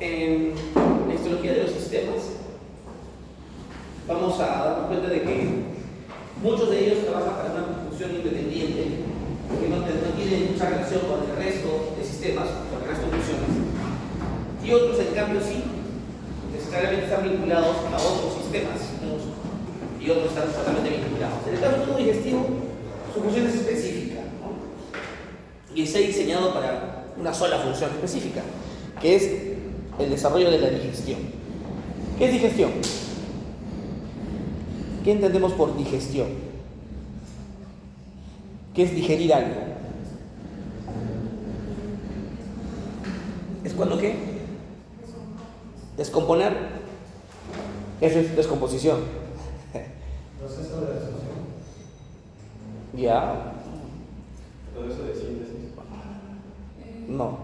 en la histología de los sistemas vamos a darnos cuenta de que muchos de ellos trabajan para una función independiente que no tiene mucha relación con el resto de sistemas, con el resto de funciones, y otros en cambio sí, necesariamente están vinculados a otros sistemas, y otros están totalmente vinculados. En el caso del tubo digestivo, su función es específica, ¿no? Y está diseñado para una sola función específica, que es el desarrollo de la digestión. ¿Qué es digestión? ¿Qué entendemos por digestión? ¿Qué es digerir algo? ¿Es cuando qué? Descomponer. Eso es descomposición. Proceso de absorción. Ya. Todo eso de síntesis. No.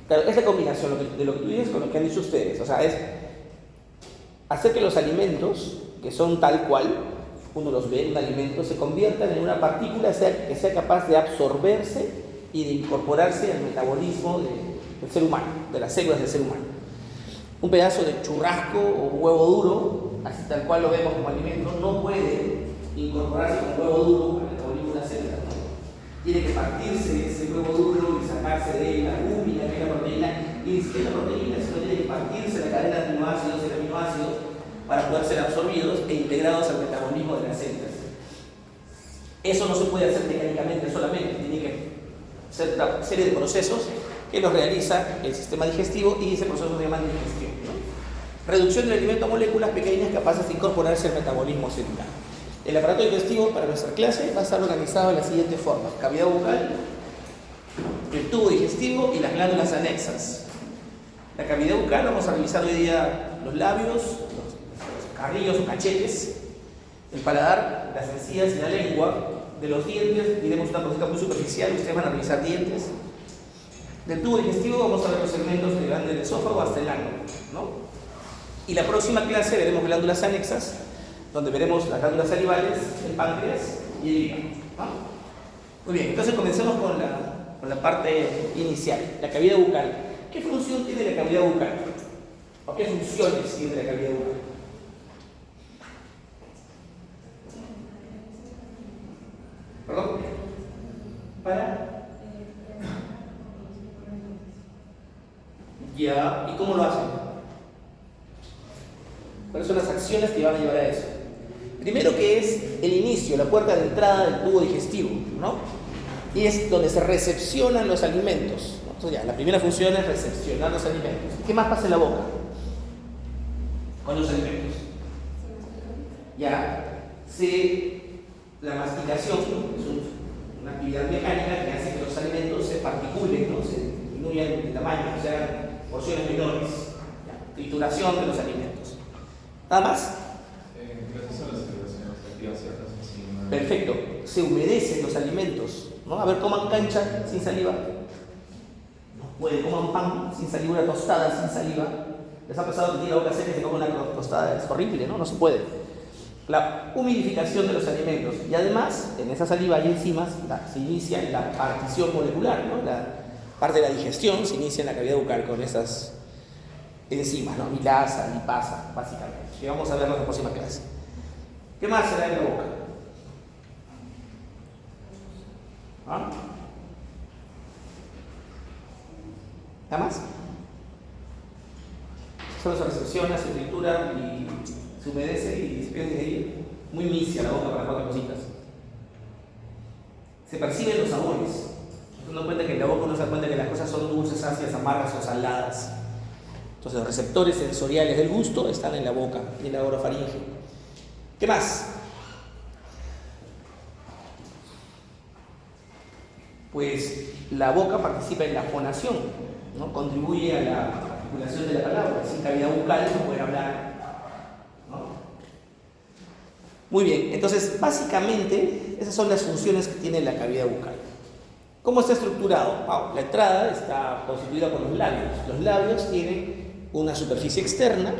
Claro, es la combinación de lo que tú dices con lo que han dicho ustedes. O sea, es hacer que los alimentos, que son tal cual, uno los ve en un alimento, se conviertan en una partícula que sea capaz de absorberse y de incorporarse al metabolismo del ser humano, de las células del ser humano. Un pedazo de churrasco o un huevo duro, así tal cual lo vemos como alimento, no puede incorporarse con huevo duro al metabolismo de una célula. Tiene que partirse ese huevo duro y sacarse de él la albúmina, que es la proteína, y ni siquiera la proteína, sino tiene que partirse la cadena de aminoácidos y aminoácidos para poder ser absorbidos e integrados al metabolismo de las células. Eso no se puede hacer mecánicamente solamente, tiene que ser una serie de procesos que los realiza el sistema digestivo y ese proceso se llama digestión, ¿no? Reducción del alimento a moléculas pequeñas capaces de incorporarse al metabolismo celular. El aparato digestivo para nuestra clase va a estar organizado de la siguiente forma: cavidad bucal, el tubo digestivo y las glándulas anexas. La cavidad bucal, vamos a revisar hoy día los labios, los carrillos o cachetes, el paladar, las encías y la lengua. De los dientes, diremos una cosita muy superficial, ustedes van a revisar dientes. Del tubo digestivo vamos a ver los segmentos que van del esófago hasta el ano, ¿no? Y la próxima clase veremos glándulas anexas, donde veremos las glándulas salivales, el páncreas y el hígado, ¿no? Muy bien, entonces comencemos con la parte inicial, la cavidad bucal. ¿Qué función tiene la cavidad bucal? ¿O qué funciones tiene la cavidad bucal? ¿Perdón? ¿Para? Ya, ¿y cómo lo hacen? ¿Cuáles son las acciones que van a llevar a eso? Primero, que es el inicio, la puerta de entrada del tubo digestivo, ¿no? Y es donde se recepcionan los alimentos, ¿no? Entonces ya, la primera función es recepcionar los alimentos. ¿Qué más pasa en la boca con los alimentos? Ya, la masticación es una actividad mecánica que hace que los alimentos se particulen, ¿no? Se disminuyan de tamaño, o sea, porciones menores. Ya, trituración de los alimentos. ¿Nada más? Gracias a las celebraciones se activan ciertas enzimas. Perfecto. Se humedecen los alimentos, ¿no? A ver, coman cancha sin saliva. No puede, coman pan sin saliva, una tostada sin saliva. ¿Les ha pasado que tiene la boca seca y se come una tostada? Es horrible, ¿no? No se puede. La humidificación de los alimentos. Y además, en esa saliva y enzimas se inicia la partición molecular, ¿no? La parte de la digestión se inicia en la cavidad bucal con esas enzimas, ¿no? Amilasa, lipasa, básicamente. Que vamos a verlo en la próxima clase. ¿Qué más se da en la boca? ¿Ah? ¿Nada más? Solo se recepciona, se tritura y se humedece y se pierde de ahí. Muy misia la boca para cuatro cositas. Se perciben los sabores. Uno da cuenta que en la boca uno se da cuenta que las cosas son dulces, ácidas, amargas o saladas. Entonces los receptores sensoriales del gusto están en la boca y en la orofaringe. ¿Qué más? Pues la boca participa en la fonación, ¿no? Contribuye a la articulación de la palabra. Sin cavidad bucal no puede hablar, ¿no? Muy bien, entonces básicamente esas son las funciones que tiene la cavidad bucal. ¿Cómo está estructurado? La entrada está constituida por los labios. Los labios tienen una superficie externa,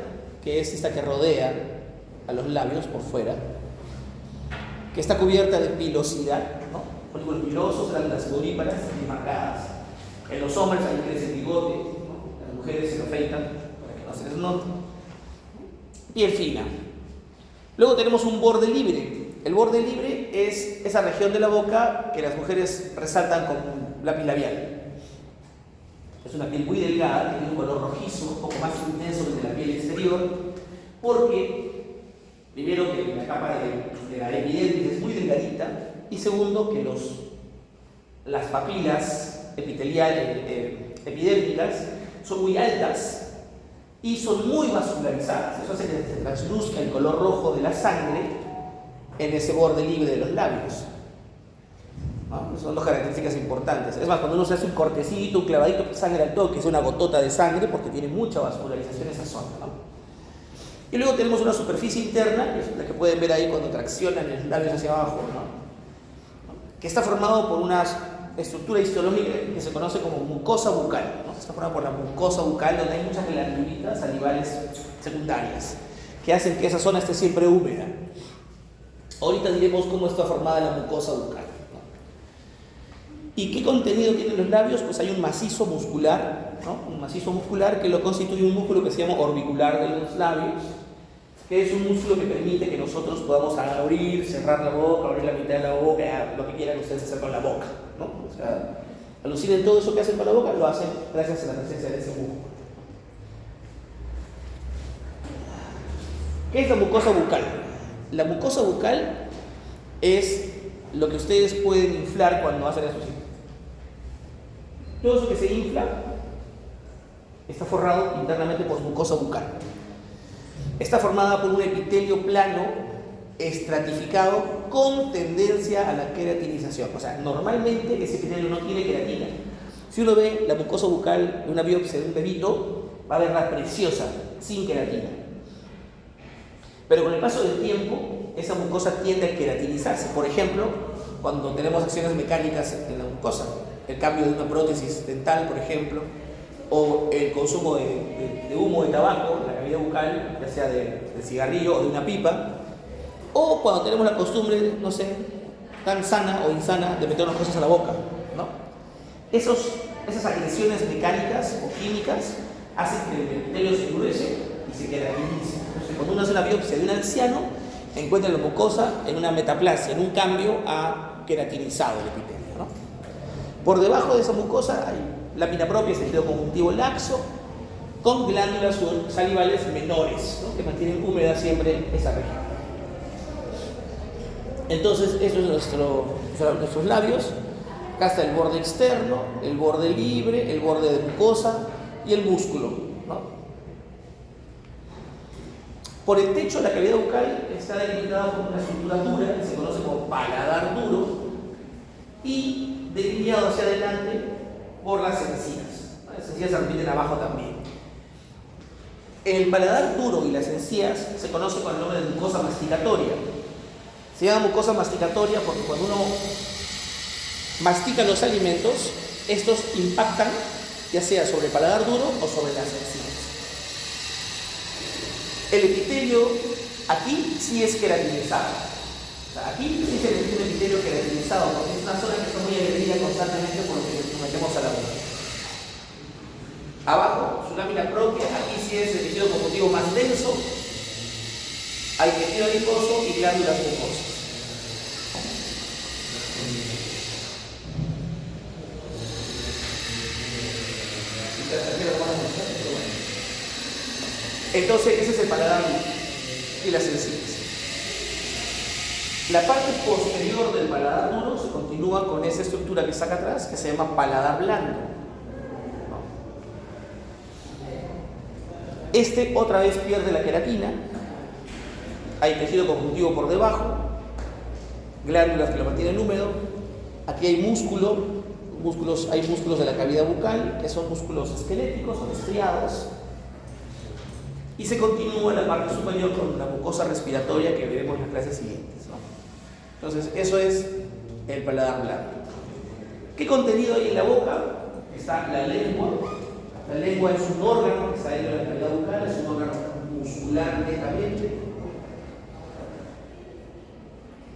que es esta que rodea a los labios por fuera, que está cubierta de pilosidad, ¿no? Folículos pilosos, glándulas sudoríparas y marcadas. En los hombres ahí crece el bigote, ¿no? Las mujeres se lo afeitan para que no se les note. Piel fina. Luego tenemos un borde libre. El borde libre es esa región de la boca que las mujeres resaltan con un lápiz labial. Es una piel muy delgada, que tiene un color rojizo, un poco más intenso que el de la piel exterior, porque, primero, que la capa de la epidermis es muy delgadita, y segundo, que las papilas epidérmicas son muy altas y son muy vascularizadas. Eso hace que se transluzca el color rojo de la sangre en ese borde libre de los labios. ¿No? Son dos características importantes. Es más, cuando uno se hace un cortecito, un clavadito, sangre al toque, es una gotota de sangre porque tiene mucha vascularización esa zona, ¿no? Y luego tenemos una superficie interna, que es la que pueden ver ahí cuando traccionan los labios hacia abajo, ¿no? Que está formado por una estructura histológica que se conoce como mucosa bucal, ¿no? Está formada por la mucosa bucal, donde hay muchas glandulitas salivales secundarias que hacen que esa zona esté siempre húmeda. Ahorita diremos cómo está formada la mucosa bucal, ¿no? ¿Y qué contenido tienen los labios? Pues hay un macizo muscular, ¿no? Un macizo muscular que lo constituye un músculo que se llama orbicular de los labios, que es un músculo que permite que nosotros podamos abrir, cerrar la boca, abrir la mitad de la boca, lo que quieran ustedes hacer con la boca, ¿no? O sea, alucinen todo eso que hacen con la boca, lo hacen gracias a la presencia de ese músculo. ¿Qué es la mucosa bucal? La mucosa bucal es lo que ustedes pueden inflar cuando hacen eso. Todo eso que se infla está forrado internamente por mucosa bucal. Está formada por un epitelio plano estratificado con tendencia a la queratinización. O sea, normalmente ese epitelio no tiene queratina. Si uno ve la mucosa bucal de una biopsia de un bebito, va a verla preciosa, sin queratina. Pero con el paso del tiempo, esa mucosa tiende a queratinizarse. Por ejemplo, cuando tenemos acciones mecánicas en la mucosa, el cambio de una prótesis dental, por ejemplo, o el consumo de humo de tabaco en la cavidad bucal, ya sea de cigarrillo o de una pipa, o cuando tenemos la costumbre, no sé, tan sana o insana de meternos cosas a la boca, ¿no? Esas agresiones mecánicas o químicas hacen que el epitelio se endurece y se queratinice. Entonces, cuando uno hace una biopsia de un anciano, encuentra la mucosa en una metaplasia, en un cambio a queratinizado el epitelio, ¿no? Por debajo de esa mucosa hay lámina propia, es tejido conjuntivo laxo, con glándulas salivales menores, ¿no? Que mantienen húmeda siempre esa región. Entonces, eso es nuestros labios. Acá está el borde externo, el borde libre, el borde de mucosa y el músculo, ¿no? Por el techo, la cavidad bucal está delimitada por una estructura dura que se conoce como paladar duro y delineado hacia adelante por las encías. Las encías se repiten abajo también. El paladar duro y las encías se conoce con el nombre de mucosa masticatoria. Se llama mucosa masticatoria porque cuando uno mastica los alimentos, estos impactan ya sea sobre el paladar duro o sobre las encías. El epitelio aquí sí es queratinizado. O sea, aquí sí se necesita un epitelio queratinizado porque es una zona que está muy agredida constantemente por lo que nos metemos a la boca. Abajo, su lámina propia, aquí sí es el tejido conjuntivo más denso. Hay tejido adiposo y glándulas mucosas. Entonces, ese es el paladar y las encías. La parte posterior del paladar duro se continúa con esa estructura que está acá atrás, que se llama paladar blando. Este otra vez pierde la queratina. Hay tejido conjuntivo por debajo, glándulas que lo mantienen húmedo. Aquí hay hay músculos de la cavidad bucal, que son músculos esqueléticos o estriados. Y se continúa en la parte superior con la mucosa respiratoria que veremos en las clases siguientes, ¿no? Entonces, eso es el paladar blando. ¿Qué contenido hay en la boca? Está la lengua. La lengua es un órgano que está dentro de la cavidad bucal, es un órgano muscular netamente.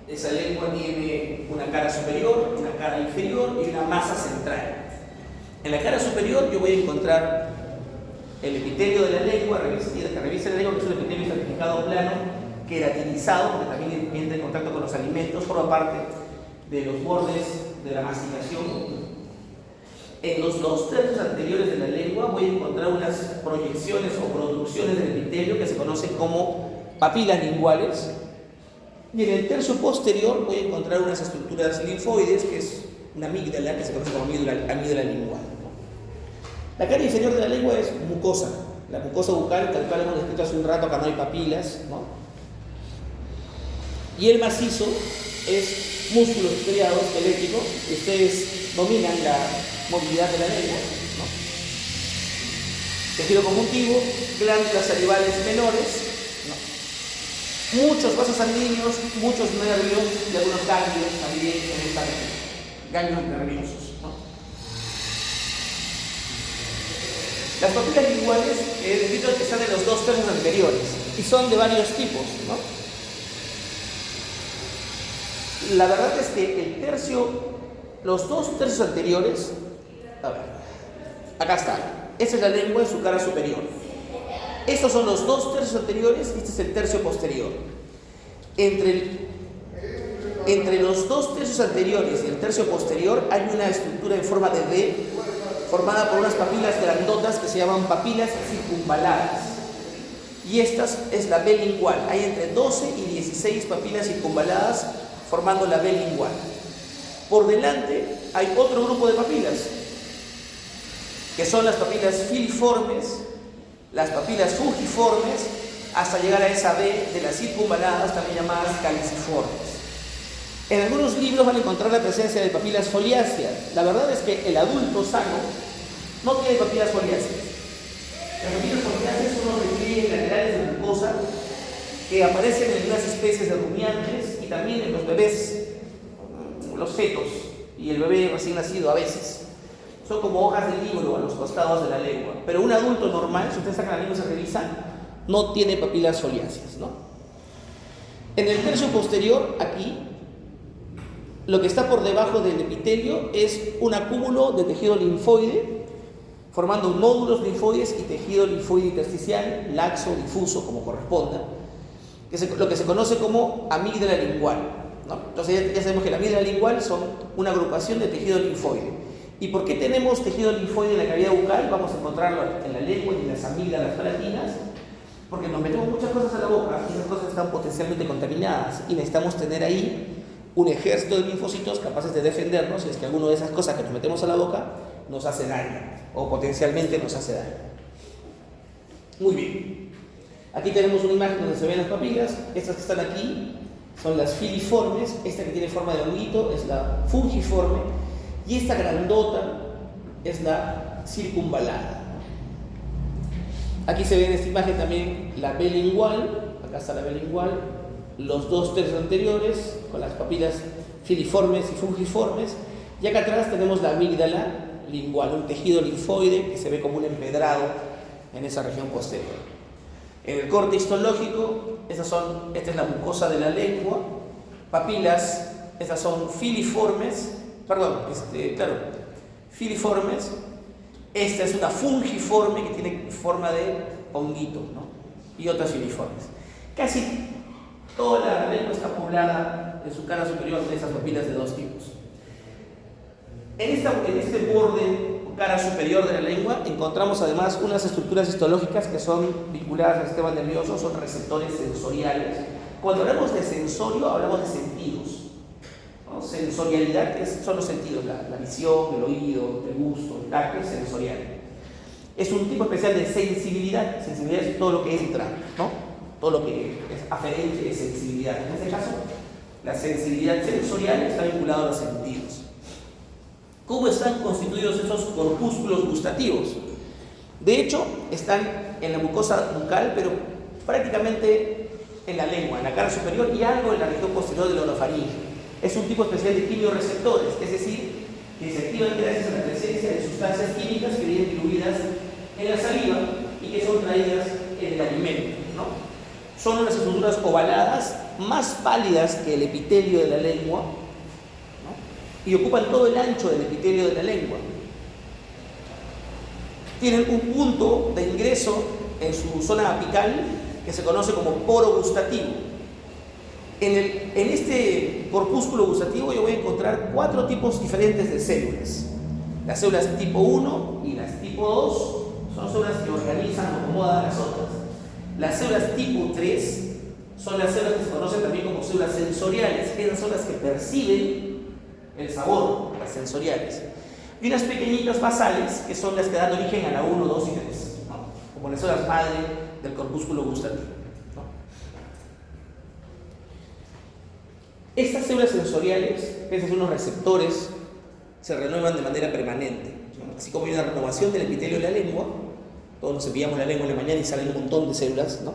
Esa lengua tiene una cara superior, una cara inferior y una masa central. En la cara superior yo voy a encontrar el epitelio de la lengua, revisa la lengua, que es un epitelio estratificado plano, queratinizado, porque también entra en contacto con los alimentos, forma parte de los bordes de la masticación. En los 2 tercios anteriores de la lengua voy a encontrar unas proyecciones o producciones del epitelio que se conocen como papilas linguales. Y en el tercio posterior voy a encontrar unas estructuras linfoides, que es una amígdala, que se conoce como amígdala lingual. La cara inferior de la lengua es mucosa. La mucosa bucal, tal cual hemos descrito hace un rato, acá no hay papilas, ¿no? Y el macizo es músculo estriado esquelético, y ustedes dominan la movilidad de la lengua, ¿no? Tejido conjuntivo, glándulas salivales menores, ¿no? Muchos vasos sanguíneos, muchos nervios y algunos ganglios también en esta región. Ganglios nerviosos, ¿no? Las papilas linguales, repito, que están en los 2 tercios anteriores y son de varios tipos, ¿no? La verdad es que los 2 tercios anteriores, a ver, acá está, esa es la lengua en su cara superior. Estos son los 2 tercios anteriores y este es el tercio posterior. Entre los 2 tercios anteriores y el tercio posterior hay una estructura en forma de D, formada por unas papilas grandotas que se llaman papilas circunvaladas. Y esta es la B lingual. Hay entre 12 y 16 papilas circunvaladas formando la B lingual. Por delante hay otro grupo de papilas, que son las papilas filiformes, las papilas fungiformes, hasta llegar a esa B de las circunvaladas, también llamadas caliciformes. En algunos libros van a encontrar la presencia de papilas foliáceas. La verdad es que el adulto sano no tiene papilas foliáceas. Las papilas foliáceas son los repliegues laterales de mucosa que aparecen en unas especies de rumiantes y también en los bebés, los fetos y el bebé recién nacido a veces. Son como hojas de libro a los costados de la lengua. Pero un adulto normal, si usted saca la lengua y se revisa, no tiene papilas foliáceas, ¿no? En el tercio posterior, aquí, lo que está por debajo del epitelio es un acúmulo de tejido linfoide, formando nódulos linfoides y tejido linfoide intersticial, laxo, difuso, como corresponda, lo que se conoce como amígdala lingual, ¿no? Entonces ya sabemos que la amígdala lingual son una agrupación de tejido linfoide. ¿Y por qué tenemos tejido linfoide en la cavidad bucal? Vamos a encontrarlo en la lengua y en las amígdalas palatinas, porque nos metemos muchas cosas a la boca y esas cosas están potencialmente contaminadas y necesitamos tener ahí un ejército de linfocitos capaces de defendernos si es que alguna de esas cosas que nos metemos a la boca nos hace daño o potencialmente nos hace daño. Muy bien. Aquí tenemos una imagen donde se ven las papilas. Estas que están aquí son las filiformes. Esta que tiene forma de honguito es la fungiforme. Y esta grandota es la circunvalada. Aquí se ve en esta imagen también la B lingual. Acá está la B lingual. Los 2 tercios anteriores con las papilas filiformes y fungiformes. Y acá atrás tenemos la amígdala lingual, un tejido linfoide que se ve como un empedrado en esa región posterior. En el corte histológico, esta es la mucosa de la lengua. Papilas, estas son filiformes, filiformes. Esta es una fungiforme que tiene forma de honguito, ¿no? Y otras filiformes. Casi toda la lengua está poblada en su cara superior de esas papilas de 2 tipos. En este borde cara superior de la lengua encontramos además unas estructuras histológicas que son vinculadas al sistema nervioso, son receptores sensoriales. Cuando hablamos de sensorio, hablamos de sentidos, ¿no? Sensorialidad son los sentidos, la visión, el oído, el gusto, el tacto, es sensorial. Es un tipo especial de sensibilidad. Sensibilidad es todo lo que entra, ¿no? Todo lo que es aferente de sensibilidad. En este caso, la sensibilidad sensorial está vinculada a los sentidos. ¿Cómo están constituidos esos corpúsculos gustativos? De hecho, están en la mucosa bucal, pero prácticamente en la lengua, en la cara superior y algo en la región posterior del orofaringe. Es un tipo especial de quimiorreceptores, es decir, que se activan gracias a la presencia de sustancias químicas que vienen diluidas en la saliva y que son traídas en el alimento, ¿no? Son unas estructuras ovaladas, más pálidas que el epitelio de la lengua, y ocupan todo el ancho del epitelio de la lengua. tienen un punto de ingreso en su zona apical que se conoce como poro gustativo. En este corpúsculo gustativo yo voy a encontrar 4 tipos diferentes de células. Las células tipo 1 y las tipo 2 son células que organizan o acomodan las otras. Las células tipo 3 son las células que se conocen también como células sensoriales. Esas son las que perciben el sabor, las sensoriales. Y unas pequeñitas basales, que son las que dan origen a la 1, 2 y 3, ¿no? Como las células madre del corpúsculo gustativo, ¿no? Estas células sensoriales, esos son unos receptores, se renuevan de manera permanente, ¿no? Así como hay una renovación del epitelio de la lengua, todos nos cepillamos la lengua en la mañana y salen un montón de células, ¿no?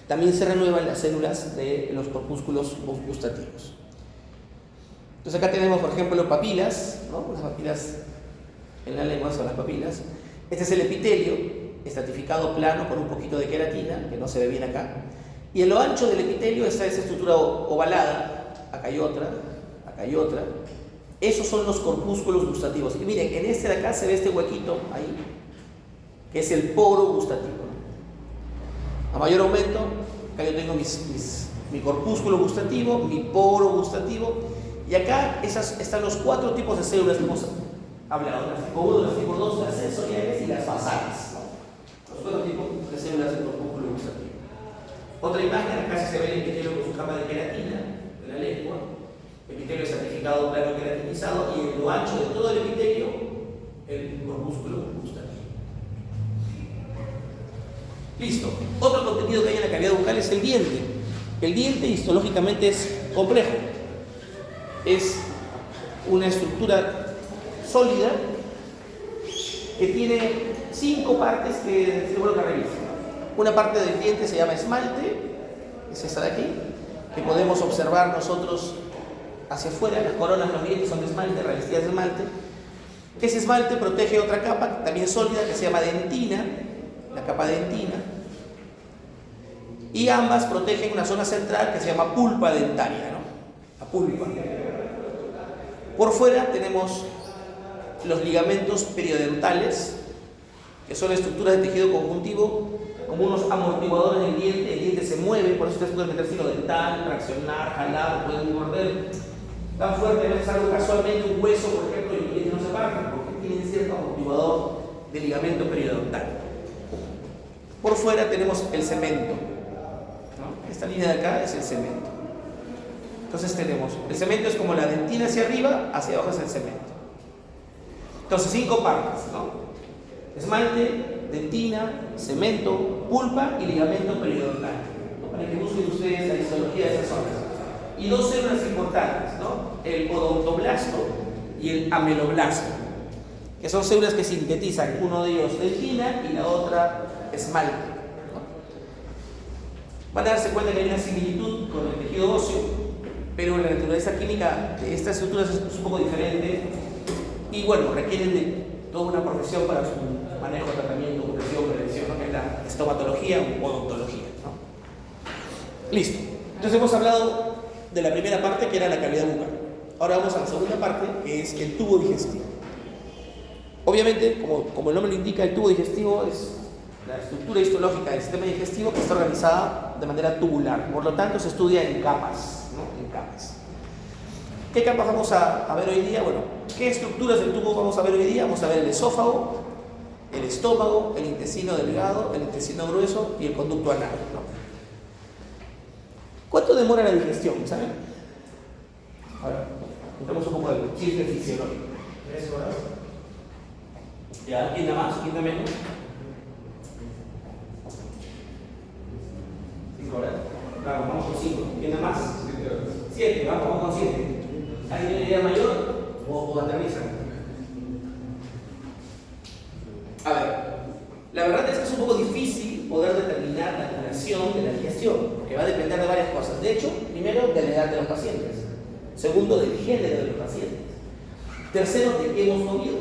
También se renuevan las células de los corpúsculos gustativos. Entonces acá tenemos, por ejemplo, papilas, ¿no? Las papilas en la lengua son las papilas. Este es el epitelio, estratificado plano con un poquito de queratina, que no se ve bien acá. Y en lo ancho del epitelio está esa estructura ovalada, acá hay otra, acá hay otra. Esos son los corpúsculos gustativos. Y miren, en este de acá se ve este huequito ahí, que es el poro gustativo. A mayor aumento, acá yo tengo mi corpúsculo gustativo, mi poro gustativo, y acá están los 4 tipos de células que hemos hablado: las tipo 1, las tipo 2, las sensoriales y las basales, ¿no? Los 4 tipos de células del corpúsculo gustativo. Otra imagen, acá se ve el epitelio con su capa de queratina de la lengua, epitelio estratificado plano queratinizado, y en lo ancho de todo el epitelio, el corpúsculo gustativo. Listo. Otro contenido que hay en la cavidad bucal es el diente. El diente histológicamente es complejo. Es una estructura sólida que tiene 5 partes que seguro que revisan. Una parte del diente se llama esmalte, es esta de aquí, que podemos observar nosotros hacia afuera. Las coronas de los dientes son de esmalte, revestidas de esmalte. Ese esmalte protege otra capa también sólida que se llama dentina, la capa dentina, y ambas protegen una zona central que se llama pulpa dentaria, ¿no? La pulpa. Por fuera tenemos los ligamentos periodontales, que son estructuras de tejido conjuntivo como unos amortiguadores del diente. El diente se mueve, por eso ustedes pueden meter hilo dental, traccionar, jalar, pueden morder tan fuerte, a veces algo casualmente un hueso, por ejemplo, y el diente no se parte porque tienen cierto amortiguador de ligamento periodontal. Por fuera tenemos el cemento, ¿no? Esta línea de acá es el cemento. Entonces tenemos, el cemento es como la dentina hacia arriba, hacia abajo es el cemento. Entonces 5 partes, ¿no? Esmalte, dentina, cemento, pulpa y ligamento periodontal, ¿no? Para que busquen ustedes la histología de esas zonas. Y 2 células importantes, ¿no? El odontoblasto y el ameloblasto, que son células que sintetizan, uno de ellos dentina y la otra esmalte, ¿no? Van a darse cuenta que hay una similitud con el tejido óseo, pero la naturaleza química de estas estructuras es un poco diferente y bueno, requieren de toda una profesión para su manejo, tratamiento, curación, prevención, ¿no? Que es la estomatología o odontología, ¿no? Listo. Entonces hemos hablado de la primera parte, que era la cavidad bucal. Ahora vamos a la segunda parte, que es el tubo digestivo. Obviamente, como el nombre lo indica, el tubo digestivo es la estructura histológica del sistema digestivo que está organizada de manera tubular. Por lo tanto, se estudia en capas, ¿no? En capas. ¿Qué capas vamos a ver hoy día? Bueno, ¿qué estructuras del tubo vamos a ver hoy día? Vamos a ver el esófago, el estómago, el intestino delgado, el intestino grueso y el conducto anal, ¿no? ¿Cuánto demora la digestión? ¿Saben? Ahora, entramos un poco de chisme fisiológico. 3 horas. ¿Ya? ¿Quién da más? ¿Quién da menos? 5 horas. Claro, vamos con 5. ¿Quién da más? 7 horas. 7, vamos con 7. ¿Alguien tiene idea mayor o aterrizan? A ver, la verdad es que es un poco difícil poder determinar la duración de la digestión, porque va a depender de varias cosas. De hecho, primero, de la edad de los pacientes. Segundo, del género de los pacientes. Tercero, de qué hemos comido,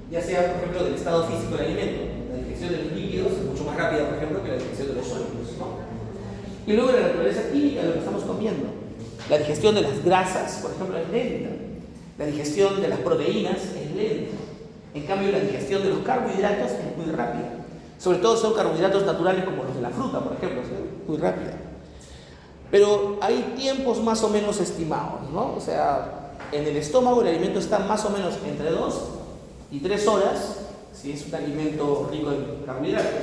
ya sea, por ejemplo, del estado físico del alimento. La digestión de los líquidos es mucho más rápida, por ejemplo, que la digestión de los sólidos, ¿no? Y luego la naturaleza química de lo que estamos comiendo. La digestión de las grasas, por ejemplo, es lenta. La digestión de las proteínas es lenta. En cambio, la digestión de los carbohidratos es muy rápida. Sobre todo son carbohidratos naturales como los de la fruta, por ejemplo, ¿sí? Muy rápida. Pero hay tiempos más o menos estimados, ¿no? O sea, en el estómago el alimento está más o menos entre 2 y 3 horas, si es un alimento rico en carbohidratos.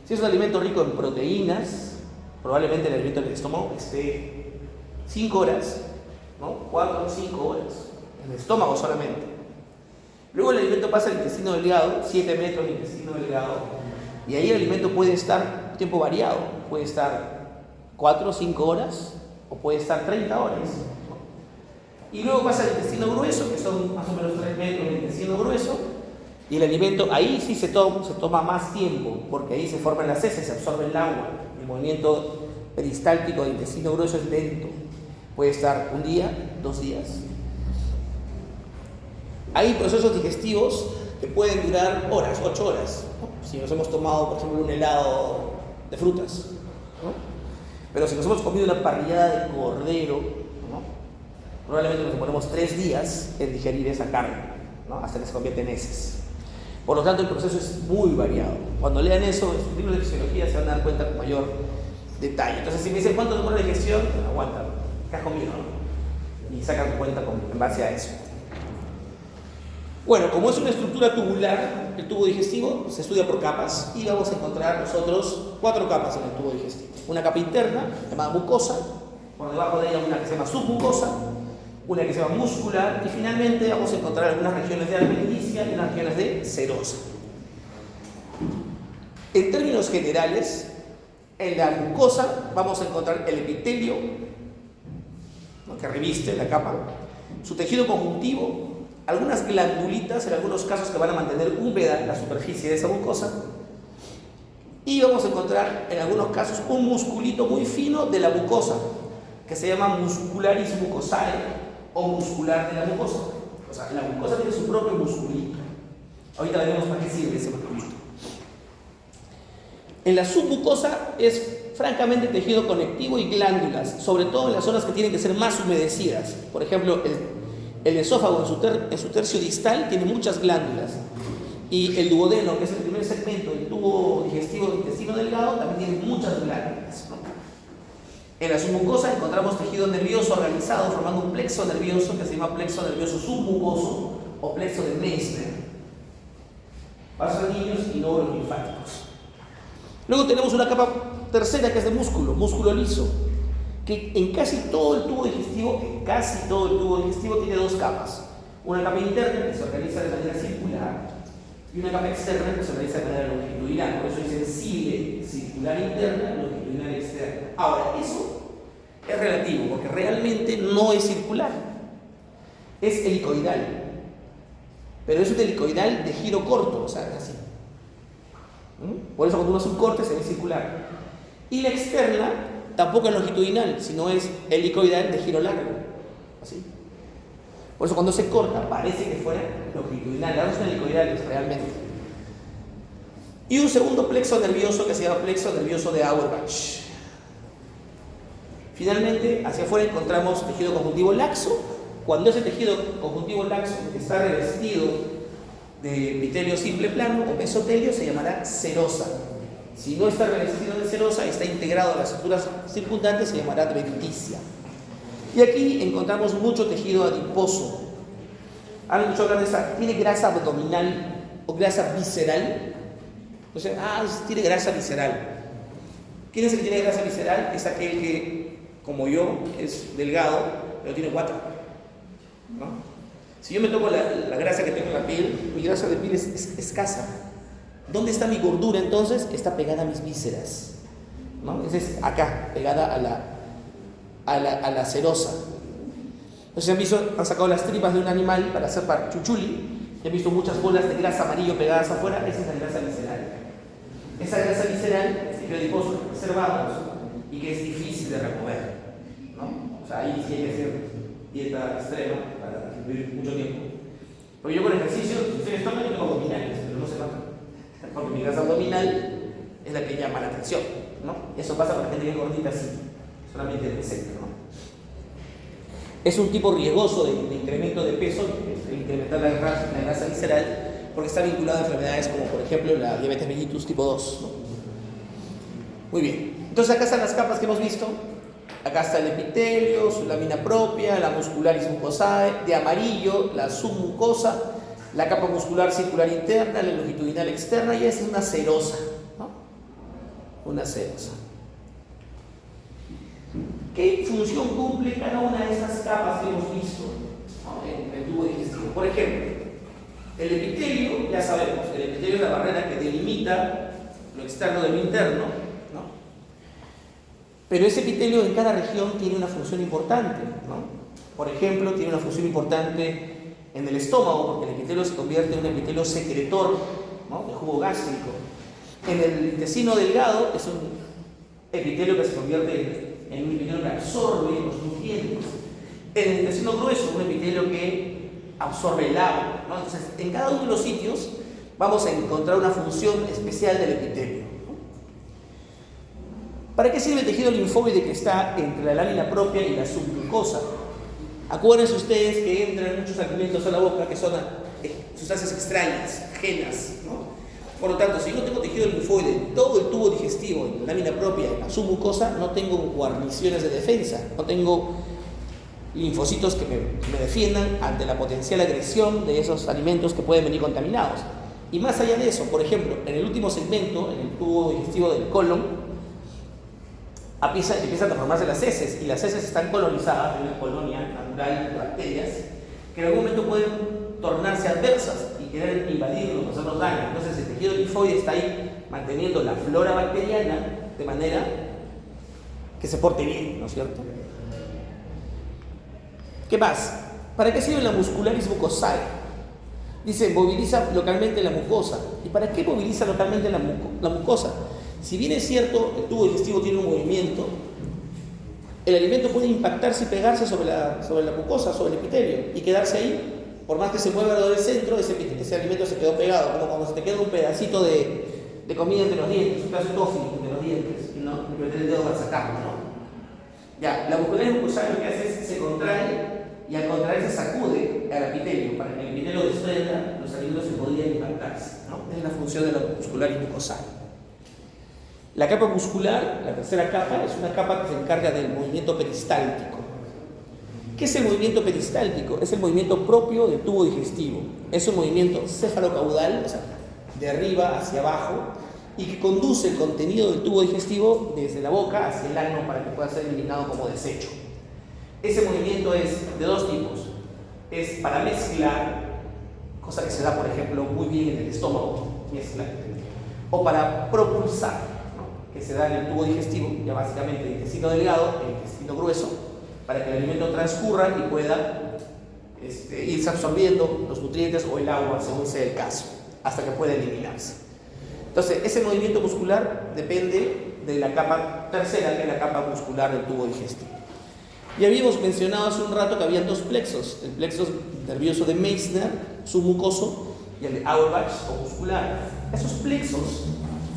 Si es un alimento rico en proteínas, probablemente el alimento en el estómago esté 5 horas, ¿no? 4 o 5 horas, en el estómago solamente. Luego el alimento pasa al intestino delgado, 7 metros de intestino delgado, y ahí el alimento puede estar un tiempo variado, puede estar 4 o 5 horas, o puede estar 30 horas, ¿no? Y luego pasa al intestino grueso, que son más o menos 3 metros de intestino grueso, y el alimento ahí sí se toma más tiempo, porque ahí se forman las heces, se absorbe el agua, el movimiento peristáltico del intestino grueso es lento, puede estar un día, 2 días. Hay procesos digestivos que pueden durar horas, 8 horas, ¿no? Si nos hemos tomado, por ejemplo, un helado de frutas, ¿no? Pero si nos hemos comido una parrillada de cordero, ¿no? Probablemente nos demoremos 3 días en digerir esa carne, ¿no? Hasta que se convierte en heces. Por lo tanto, el proceso es muy variado. Cuando lean eso, en sus libros de fisiología se van a dar cuenta con mayor detalle. Entonces, si me dicen cuánto demora la digestión, aguanta, ¿qué has comido? ¿No? Y sacan cuenta en base a eso. Bueno, como es una estructura tubular, el tubo digestivo se estudia por capas y vamos a encontrar nosotros 4 capas en el tubo digestivo. Una capa interna, llamada mucosa, por debajo de ella una que se llama submucosa, una que se llama muscular y finalmente vamos a encontrar algunas regiones de adventicia y unas regiones de serosa. En términos generales, en la mucosa vamos a encontrar el epitelio, ¿no?, que reviste la capa, su tejido conjuntivo, algunas glandulitas, en algunos casos que van a mantener húmeda la superficie de esa mucosa, y vamos a encontrar en algunos casos un musculito muy fino de la mucosa, que se llama muscularis mucosae o muscular de la mucosa. O sea, la mucosa tiene su propio musculito. Ahorita veremos para qué sirve ese musculito. En la submucosa es francamente tejido conectivo y glándulas, sobre todo en las zonas que tienen que ser más humedecidas. Por ejemplo, el esófago en su tercio distal tiene muchas glándulas. Y el duodeno, que es el primer segmento del tubo digestivo del intestino delgado, también tiene muchas glándulas, ¿no? En la submucosa encontramos tejido nervioso organizado formando un plexo nervioso que se llama plexo nervioso submucoso o plexo de Meissner. Vasos sanguíneos y nódulos linfáticos. Luego tenemos una capa tercera que es de músculo liso, que en casi todo el tubo digestivo tiene 2 capas. Una capa interna que se organiza de manera circular y una capa externa que se organiza de manera longitudinal. Por eso dicen cile, circular interna, longitudinal externa. Ahora, eso es relativo, porque realmente no es circular, es helicoidal. Pero es un helicoidal de giro corto, o sea, es así. Por eso cuando uno hace un corte se ve circular. Y la externa tampoco es longitudinal, sino es helicoidal de giro largo, así. Por eso cuando se corta parece que fuera longitudinal, las dos son helicoidales realmente. Y un segundo plexo nervioso que se llama plexo nervioso de Auerbach. Finalmente, hacia afuera encontramos tejido conjuntivo laxo. Cuando ese tejido conjuntivo laxo está revestido de epitelio simple plano o mesotelio, se llamará serosa. Si no está revestido de serosa y está integrado a las estructuras circundantes, se llamará adventicia. Y aquí encontramos mucho tejido adiposo. ¿Han escuchado hablar de esa? ¿Tiene grasa abdominal o grasa visceral? O sea, tiene grasa visceral. ¿Quién es el que tiene grasa visceral? Es aquel que, como yo, es delgado, pero tiene guata, ¿no? Si yo me toco la grasa que tengo en la piel, mi grasa de piel es escasa. ¿Dónde está mi gordura entonces? Está pegada a mis vísceras, ¿no? Es acá, pegada a la serosa. Entonces han sacado las tripas de un animal para hacer chuchuli, y han visto muchas bolas de grasa amarillo pegadas afuera. Esa es la grasa visceral. Esa grasa visceral es tejido adiposo que conservamos y que es difícil de remover, ¿no? O sea, ahí sí hay que hacer dieta extrema para vivir mucho tiempo. Porque yo con ejercicio, si estoy en estómago, tengo abdominales, pero no se nota. Porque mi grasa abdominal es la que llama la atención, ¿no? Eso pasa con la gente que es gordita así, solamente en el centro, ¿no? Es un tipo riesgoso de incremento de peso, el incrementar la grasa visceral, porque está vinculado a enfermedades como por ejemplo la diabetes mellitus tipo 2, ¿no? Muy bien, entonces acá están las capas que hemos visto. Acá está el epitelio, su lámina propia, la muscularis mucosae, de amarillo la submucosa, la capa muscular circular interna, la longitudinal externa, y esta es una serosa, ¿no? Una serosa. ¿Qué función cumple cada una de estas capas que hemos visto, ¿no?, en el tubo digestivo? Por ejemplo, el epitelio, ya sabemos, el epitelio es la barrera que delimita lo externo de lo interno, ¿no? Pero ese epitelio en cada región tiene una función importante, ¿no? Por ejemplo, tiene una función importante en el estómago, porque el epitelio se convierte en un epitelio secretor, ¿no?, de jugo gástrico. En el intestino delgado es un epitelio que se convierte en un epitelio que absorbe los nutrientes. En el intestino grueso, un epitelio que absorbe el agua, ¿no? Entonces, en cada uno de los sitios vamos a encontrar una función especial del epitelio, ¿no? ¿Para qué sirve el tejido linfóide que está entre la lámina propia y la submucosa? Acuérdense ustedes que entran muchos alimentos a la boca que son sustancias extrañas, ajenas, ¿no? Por lo tanto, si yo no tengo tejido linfóide en todo el tubo digestivo, en la lámina propia, en la submucosa, no tengo guarniciones de defensa, no tengo linfocitos que me defiendan ante la potencial agresión de esos alimentos que pueden venir contaminados. Y más allá de eso, por ejemplo, en el último segmento, en el tubo digestivo del colon, empiezan a formarse las heces, y las heces están colonizadas en una colonia natural de bacterias que en algún momento pueden tornarse adversas y querer invadirnos, hacernos daño. Entonces el tejido linfóide está ahí manteniendo la flora bacteriana de manera que se porte bien, ¿no es cierto? ¿Qué más? ¿Para qué sirve la muscularis mucosae? Dice, moviliza localmente la mucosa. ¿Y para qué moviliza localmente la mucosa? Si bien es cierto, el tubo digestivo tiene un movimiento, el alimento puede impactarse y pegarse sobre la mucosa, sobre el epitelio, y quedarse ahí. Por más que se mueva alrededor del centro, ese alimento se quedó pegado, como cuando se te queda un pedacito de comida entre los dientes, un pedazo de toffee entre los dientes, y no meter el dedo para sacarlo, ¿no? Ya, la muscularis mucosae lo que hace es se contrae, y al contraerse sacude al epitelio para que el epitelio desprenda los alimentos que podrían impactarse, ¿no? Esa es la función de la muscularis mucosae. La capa muscular, la tercera capa, es una capa que se encarga del movimiento peristáltico. ¿Qué es el movimiento peristáltico? Es el movimiento propio del tubo digestivo. Es un movimiento cefalocaudal, o sea, de arriba hacia abajo, y que conduce el contenido del tubo digestivo desde la boca hacia el ano para que pueda ser eliminado como desecho. Ese movimiento es de dos tipos. Es para mezclar, cosa que se da, por ejemplo, muy bien en el estómago, mezcla, o para propulsar, ¿no?, que se da en el tubo digestivo, ya básicamente el intestino delgado, el intestino grueso, para que el alimento transcurra y pueda irse absorbiendo los nutrientes o el agua, según sea el caso, hasta que pueda eliminarse. Entonces, ese movimiento muscular depende de la capa tercera, que es la capa muscular del tubo digestivo. Ya habíamos mencionado hace un rato que había dos plexos, el plexo nervioso de Meissner, submucoso, y el de Auerbach o muscular. Esos plexos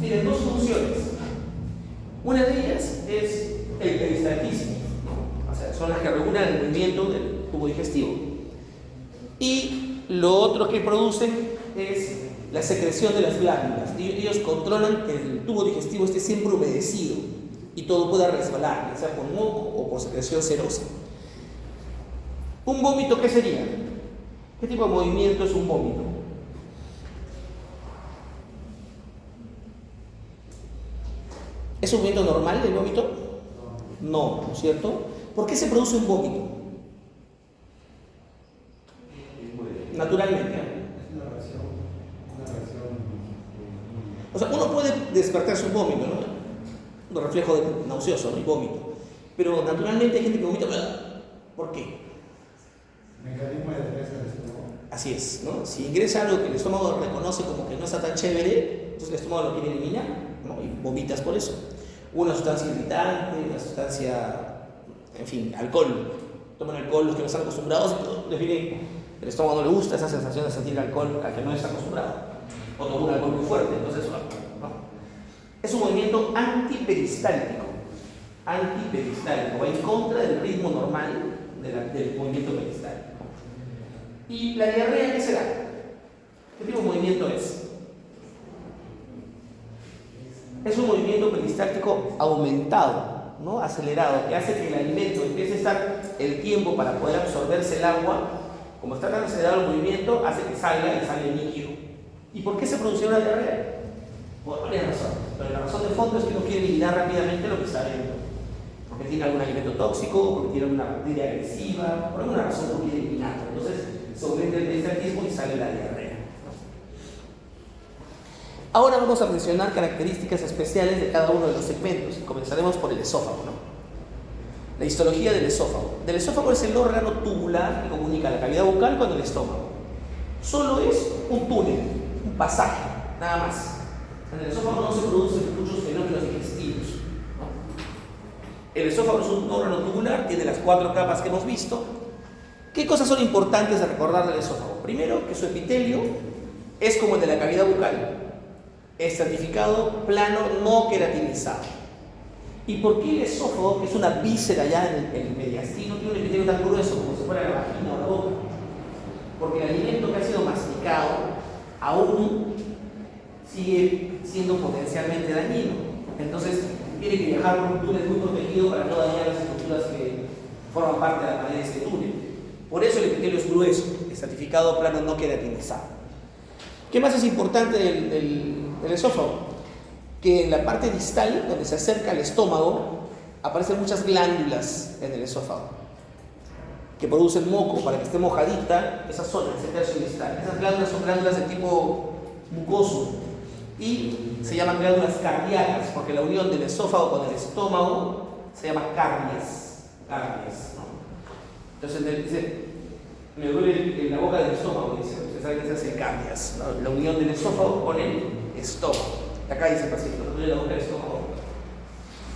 tienen dos funciones. Una de ellas es el peristaltismo, ¿no? O sea, son las que regulan el movimiento del tubo digestivo. Y lo otro que producen es la secreción de las glándulas. Ellos controlan que el tubo digestivo esté siempre humedecido y todo pueda resbalar, ya sea por moco o por secreción serosa. ¿Un vómito qué sería? ¿Qué tipo de movimiento es un vómito? ¿Es un movimiento normal el vómito? No, ¿no es cierto? ¿Por qué se produce un vómito? Naturalmente, ¿eh? O sea, uno puede despertarse un vómito, ¿no? Un reflejo nauseoso, ¿no? El vómito. Pero naturalmente hay gente que vomita. ¿Por qué? Mecanismo de defensa del estómago. Así es, ¿no? Si ingresa algo que el estómago reconoce como que no está tan chévere, entonces el estómago lo quiere eliminar, ¿no? Y vomitas por eso. Una sustancia irritante, una sustancia, en fin, alcohol. Toman alcohol los que no están acostumbrados y les viene, el estómago no le gusta esa sensación de sentir alcohol al que no está acostumbrado. O tomar un alcohol muy fuerte, entonces, ¿no? Es un movimiento antiperistáltico. Antiperistáltico, va en contra del ritmo normal del movimiento peristáltico. ¿Y la diarrea qué será? ¿Qué tipo de movimiento es? Es un movimiento peristáctico aumentado, ¿no? Acelerado, que hace que el alimento empiece a estar el tiempo para poder absorberse el agua. Como está tan acelerado el movimiento, hace que salga y sale líquido. ¿Y por qué se produce una diarrea? Por varias razones. Pero la razón de fondo es que uno quiere eliminar rápidamente lo que está dentro. Porque tiene algún alimento tóxico, porque tiene alguna bacteria agresiva, por alguna razón uno quiere eliminarlo. Entonces se aumenta el peristaltismo y sale la diarrea. Ahora vamos a mencionar características especiales de cada uno de los segmentos. Comenzaremos por el esófago, ¿no? La histología del esófago. El esófago es el órgano tubular que comunica la cavidad bucal con el estómago. Solo es un túnel, un pasaje, nada más. En el esófago no se producen muchos fenómenos digestivos, ¿no? El esófago es un órgano tubular, tiene las 4 capas que hemos visto. ¿Qué cosas son importantes de recordar del esófago? Primero, que su epitelio es como el de la cavidad bucal, estratificado, plano, no queratinizado. ¿Y por qué el esófago, que es una víscera ya en el mediastino, tiene un epitelio tan grueso como si fuera la vagina o la boca? Porque el alimento que ha sido masticado aún sigue siendo potencialmente dañino. Entonces tiene que viajar por un túnel muy protegido para no dañar las estructuras que forman parte de la pared de este túnel. Por eso el epitelio es grueso, estratificado, plano, no queratinizado. ¿Qué más es importante del esófago? Que en la parte distal, donde se acerca al estómago, aparecen muchas glándulas en el esófago que producen moco para que esté mojadita esa zona, ese tercio distal. Esas glándulas son glándulas de tipo mucoso y se llaman glándulas cardíacas porque la unión del esófago con el estómago se llama cardias, ¿no? Entonces dice, me duele en la boca del estómago, dice, ustedes saben que se hace cardias, ¿no? La unión del esófago con el estómago. Acá dice el paciente, me duele la boca del estómago.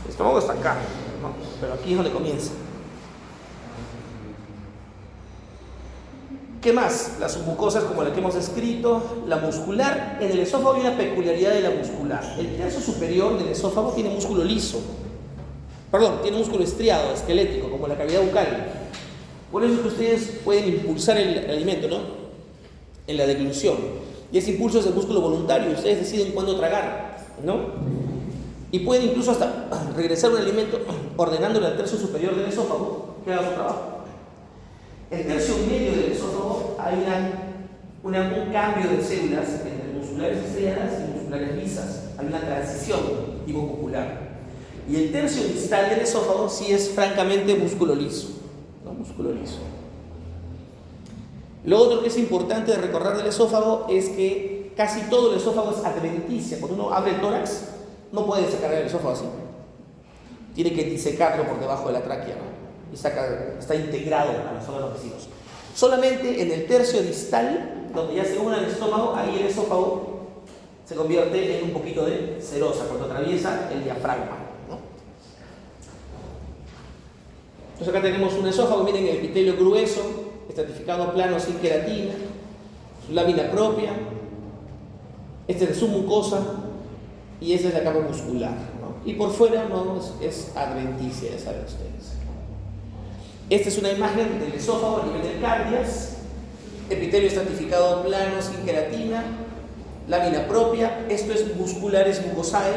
El estómago está acá, ¿no? Pero aquí es donde comienza. ¿Qué más? Las submucosas como la que hemos escrito, la muscular. En el esófago hay una peculiaridad de la muscular. El tercio superior del esófago tiene músculo liso. Tiene músculo estriado, esquelético, como la cavidad bucal. Por eso es que ustedes pueden impulsar el alimento, ¿no? En la deglución. Y ese impulso es el músculo voluntario. Ustedes deciden cuándo tragar, ¿no? Y pueden incluso hasta regresar un alimento ordenándole al tercio superior del esófago que haga su trabajo. El tercio medio del esófago hay un cambio de células entre musculares estriadas y musculares lisas. Hay una transición tipo popular. Y el tercio distal del esófago sí es francamente músculo liso, ¿no? Músculo liso. Lo otro que es importante de recordar del esófago es que casi todo el esófago es adventicia. Cuando uno abre el tórax, no puede sacar el esófago así. Tiene que disecarlo por debajo de la tráquea, ¿no? Y está integrado a los órganos vecinos. Solamente en el tercio distal, donde ya se une al estómago, ahí el esófago se convierte en un poquito de serosa cuando atraviesa el diafragma, ¿no? Entonces acá tenemos un esófago, miren, el epitelio grueso, estratificado, plano, sin queratina, su lámina propia, esta es su mucosa y esta es la capa muscular, ¿no? Y por fuera no es adventicia, ya saben ustedes. Esta es una imagen del esófago a nivel del cardias, epitelio estratificado plano sin queratina, lámina propia. Esto es musculares mucosae.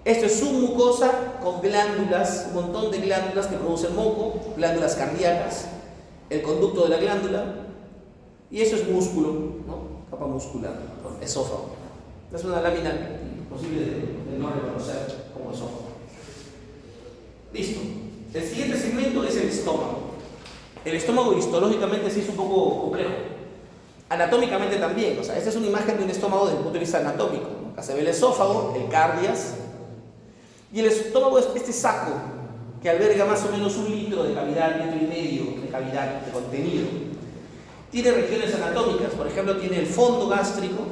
Esto es submucosa con glándulas, un montón de glándulas que producen moco, glándulas cardíacas, el conducto de la glándula, y eso es músculo, ¿no? Capa muscular, ¿no? Esófago. Es una lámina imposible de no reconocer como esófago. Listo. El siguiente segmento es el estómago. El estómago histológicamente sí es un poco complejo. Anatómicamente también. O sea, esta es una imagen de un estómago desde el punto de vista anatómico, ¿no? Acá se ve el esófago, el cardias. Y el estómago es este saco que alberga más o menos 1 litro de cavidad, 1,5 litros de cavidad, de contenido. Tiene regiones anatómicas. Por ejemplo, tiene el fondo gástrico,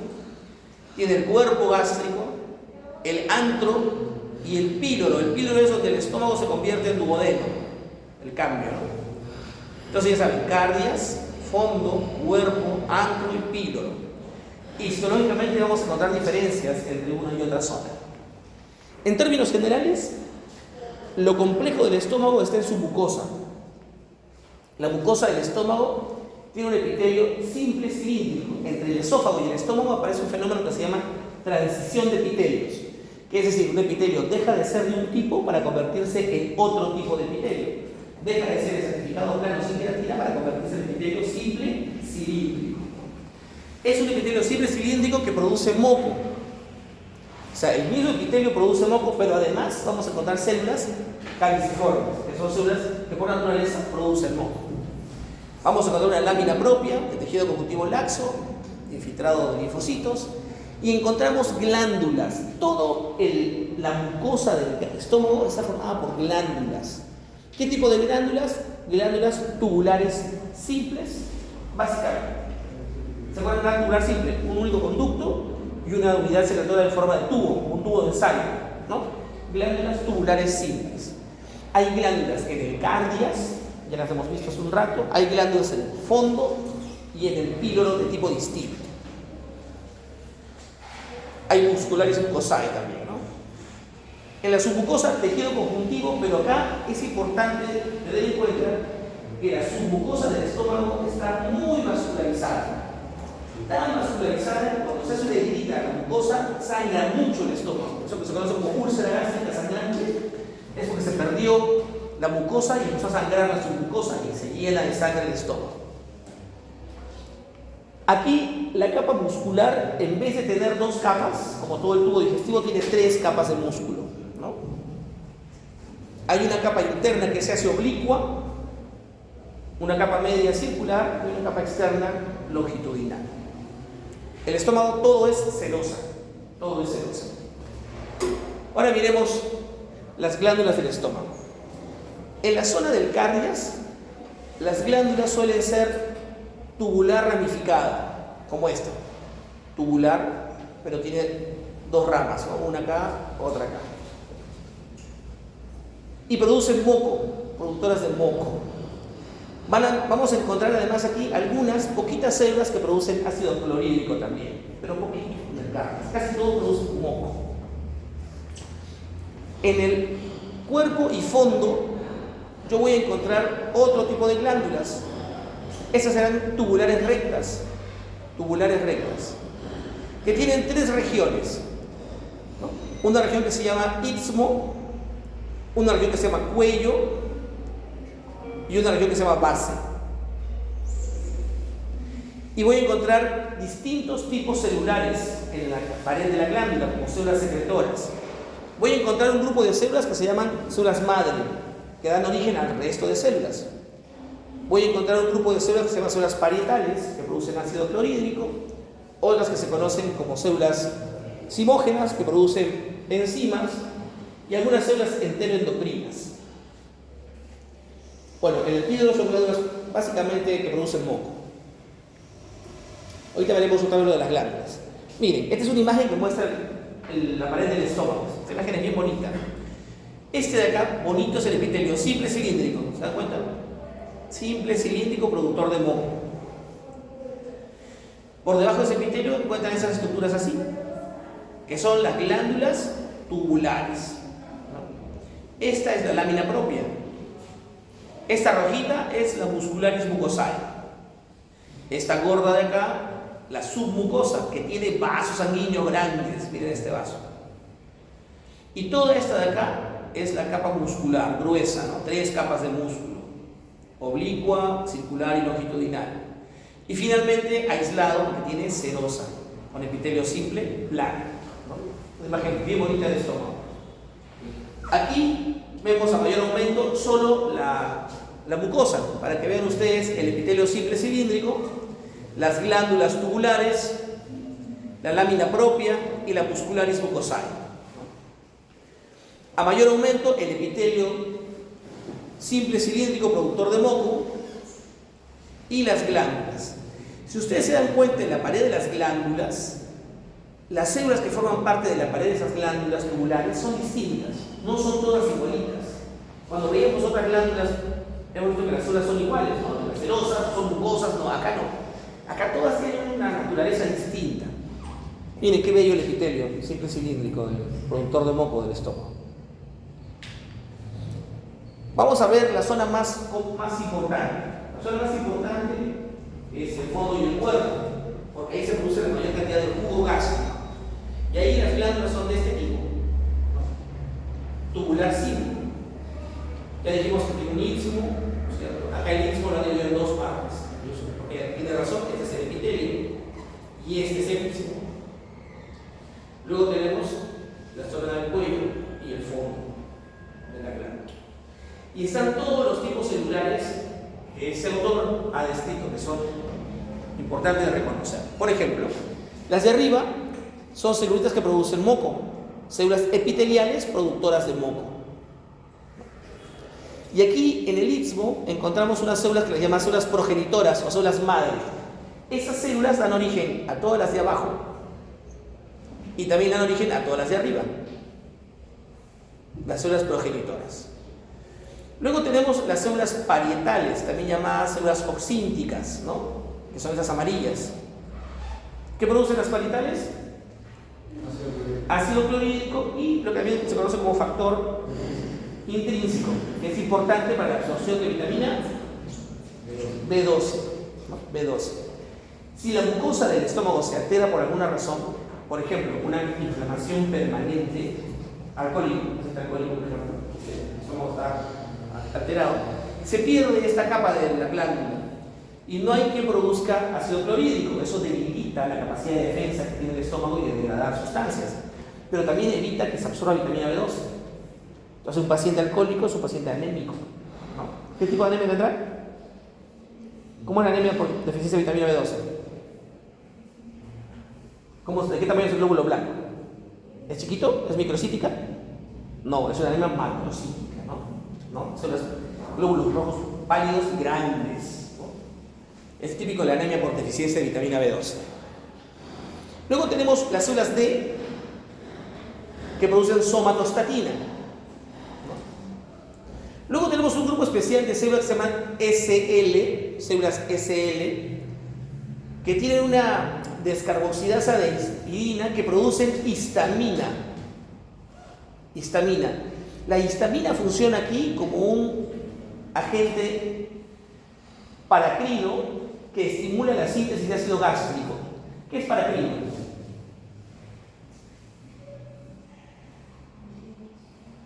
tiene el cuerpo gástrico, el antro y el píloro. El píloro es donde el estómago se convierte en duodeno, el cambio, ¿no? Entonces ya saben, cardias, fondo, cuerpo, antro y píloro. Histológicamente vamos a encontrar diferencias entre una y otra zona. En términos generales, lo complejo del estómago está en su mucosa. La mucosa del estómago tiene un epitelio simple cilíndrico. Entre el esófago y el estómago aparece un fenómeno que se llama transición de epitelios, que es decir, un epitelio deja de ser de un tipo para convertirse en otro tipo de epitelio. Deja de ser estratificado plano sin queratina para convertirse en epitelio simple cilíndrico. Es un epitelio simple cilíndrico que produce moco. O sea, el mismo epitelio produce moco, pero además vamos a encontrar células caliciformes, que son células que por naturaleza producen moco. Vamos a encontrar una lámina propia de tejido conjuntivo laxo, infiltrado de linfocitos, y encontramos glándulas. La mucosa del estómago está formada por glándulas. ¿Qué tipo de glándulas? Glándulas tubulares simples, básicamente. ¿Se acuerdan de una tubular simple? Un único conducto y una unidad secretoria en forma de tubo, un tubo de ensayo, ¿no? Glándulas tubulares simples. Hay glándulas en el cardias, ya las hemos visto hace un rato, hay glándulas en el fondo y en el píloro de tipo distinto. Hay musculares mucosae también, ¿no? En la submucosa, tejido conjuntivo, pero acá es importante tener en cuenta que la submucosa del estómago está muy vascularizada. Tan vascularizada que cuando se hace una herida, la mucosa sangra mucho el estómago. Eso que se conoce como úlcera gástrica sangrante es porque se perdió la mucosa y empezó a sangrar la submucosa y se llena de sangre el estómago. Aquí la capa muscular, en vez de tener 2 capas, como todo el tubo digestivo, tiene 3 capas de músculo, ¿no? Hay una capa interna que se hace oblicua, una capa media circular y una capa externa longitudinal. El estómago todo es serosa, todo es serosa. Ahora miremos las glándulas del estómago. En la zona del cardias, las glándulas suelen ser tubular ramificada, como esta. Tubular, pero tiene 2 ramas, ¿no? Una acá, otra acá. Y producen moco, productoras de moco. Vamos a encontrar además aquí algunas poquitas células que producen ácido clorhídrico también, pero poquito en el cardias. Casi todo produce moco. En el cuerpo y fondo yo voy a encontrar otro tipo de glándulas. Esas serán tubulares rectas, que tienen 3 regiones, ¿no? Una región que se llama istmo, una región que se llama cuello y una región que se llama base. Y voy a encontrar distintos tipos celulares en la pared de la glándula, como células secretoras. Voy a encontrar un grupo de células que se llaman células madre, que dan origen al resto de células. Voy a encontrar un grupo de células que se llaman células parietales, que producen ácido clorhídrico, otras que se conocen como células zimógenas, que producen enzimas, y algunas células enteroendocrinas. Bueno, en el píloro son glándulas básicamente que producen moco. Ahorita veremos otra vez lo de las glándulas. Miren, esta es una imagen que muestra la pared del estómago. Esta imagen es bien bonita. Este de acá, bonito, es el epitelio simple cilíndrico. ¿Se dan cuenta? Simple cilíndrico productor de moco. Por debajo de ese epitelio encuentran esas estructuras así, que son las glándulas tubulares. Esta es la lámina propia. Esta rojita es la muscularis mucosae. Esta gorda de acá, la submucosa, que tiene vasos sanguíneos grandes. Miren este vaso. Y toda esta de acá es la capa muscular, gruesa, ¿no? 3 capas de músculo: oblicua, circular y longitudinal. Y finalmente, aislado, que tiene serosa, con epitelio simple, plano, ¿no? Una imagen bien bonita del estómago. Aquí vemos a mayor aumento solo la mucosa, para que vean ustedes el epitelio simple cilíndrico, las glándulas tubulares, la lámina propia y la muscularis mucosae. A mayor aumento, el epitelio simple cilíndrico productor de moco y las glándulas. Si ustedes se dan cuenta, en la pared de las glándulas, las células que forman parte de la pared de esas glándulas tubulares son distintas, no son todas igualitas. Cuando veíamos otras glándulas, hemos visto que las células son iguales, ¿no? Las serosas, son mucosas, no, acá no. Acá todas tienen una naturaleza distinta. Miren qué bello el epitelio simple cilíndrico del productor de moco del estómago. Vamos a ver la zona más importante. La zona más importante que es el fondo y el cuerpo, porque ahí se produce la mayor cantidad de jugo gástrico. Y ahí las glándulas son de este tipo, tubular simple. Ya dijimos que tiene un istmo, ¿cierto? Acá el istmo lo han dividido en dos partes, porque tiene razón, este es el epitelio y este es el istmo. Luego tenemos la zona del cuello y el fondo de la glándula. Y están todos los tipos celulares que ese autor ha descrito, que son importantes de reconocer. Por ejemplo, las de arriba son células que producen moco, células epiteliales productoras de moco. Y aquí en el istmo encontramos unas células que las llaman células progenitoras o células madre. Esas células dan origen a todas las de abajo y también dan origen a todas las de arriba, las células progenitoras. Luego tenemos las células parietales, también llamadas células oxínticas, ¿no? Que son esas amarillas. ¿Qué producen las parietales? Ácido clorhídrico y lo que también se conoce como factor intrínseco, que es importante para la absorción de vitamina B12, ¿no? B12. Si la mucosa del estómago se altera por alguna razón, por ejemplo, una inflamación permanente, alcohólico, por ejemplo, el estómago está alterado, se pierde esta capa de la glándula y no hay quien produzca ácido clorhídrico. Eso debilita la capacidad de defensa que tiene el estómago y de degradar sustancias, pero también evita que se absorba vitamina B12. Entonces, un paciente alcohólico es un paciente anémico, ¿no? ¿Qué tipo de anemia tendrá? ¿Cómo es la anemia por deficiencia de vitamina B12? ¿De qué tamaño es el glóbulo blanco? ¿Es chiquito? ¿Es microcítica? No, es una anemia macrocítica, ¿no? Son los glóbulos rojos pálidos y grandes, ¿no? Es típico de la anemia por deficiencia de vitamina B12. Luego tenemos las células D que producen somatostatina. Luego tenemos un grupo especial de células que se llaman SL, células SL, que tienen una descarboxilasa de histidina que producen histamina. La histamina funciona aquí como un agente paracrino que estimula la síntesis de ácido gástrico. ¿Qué es paracrino?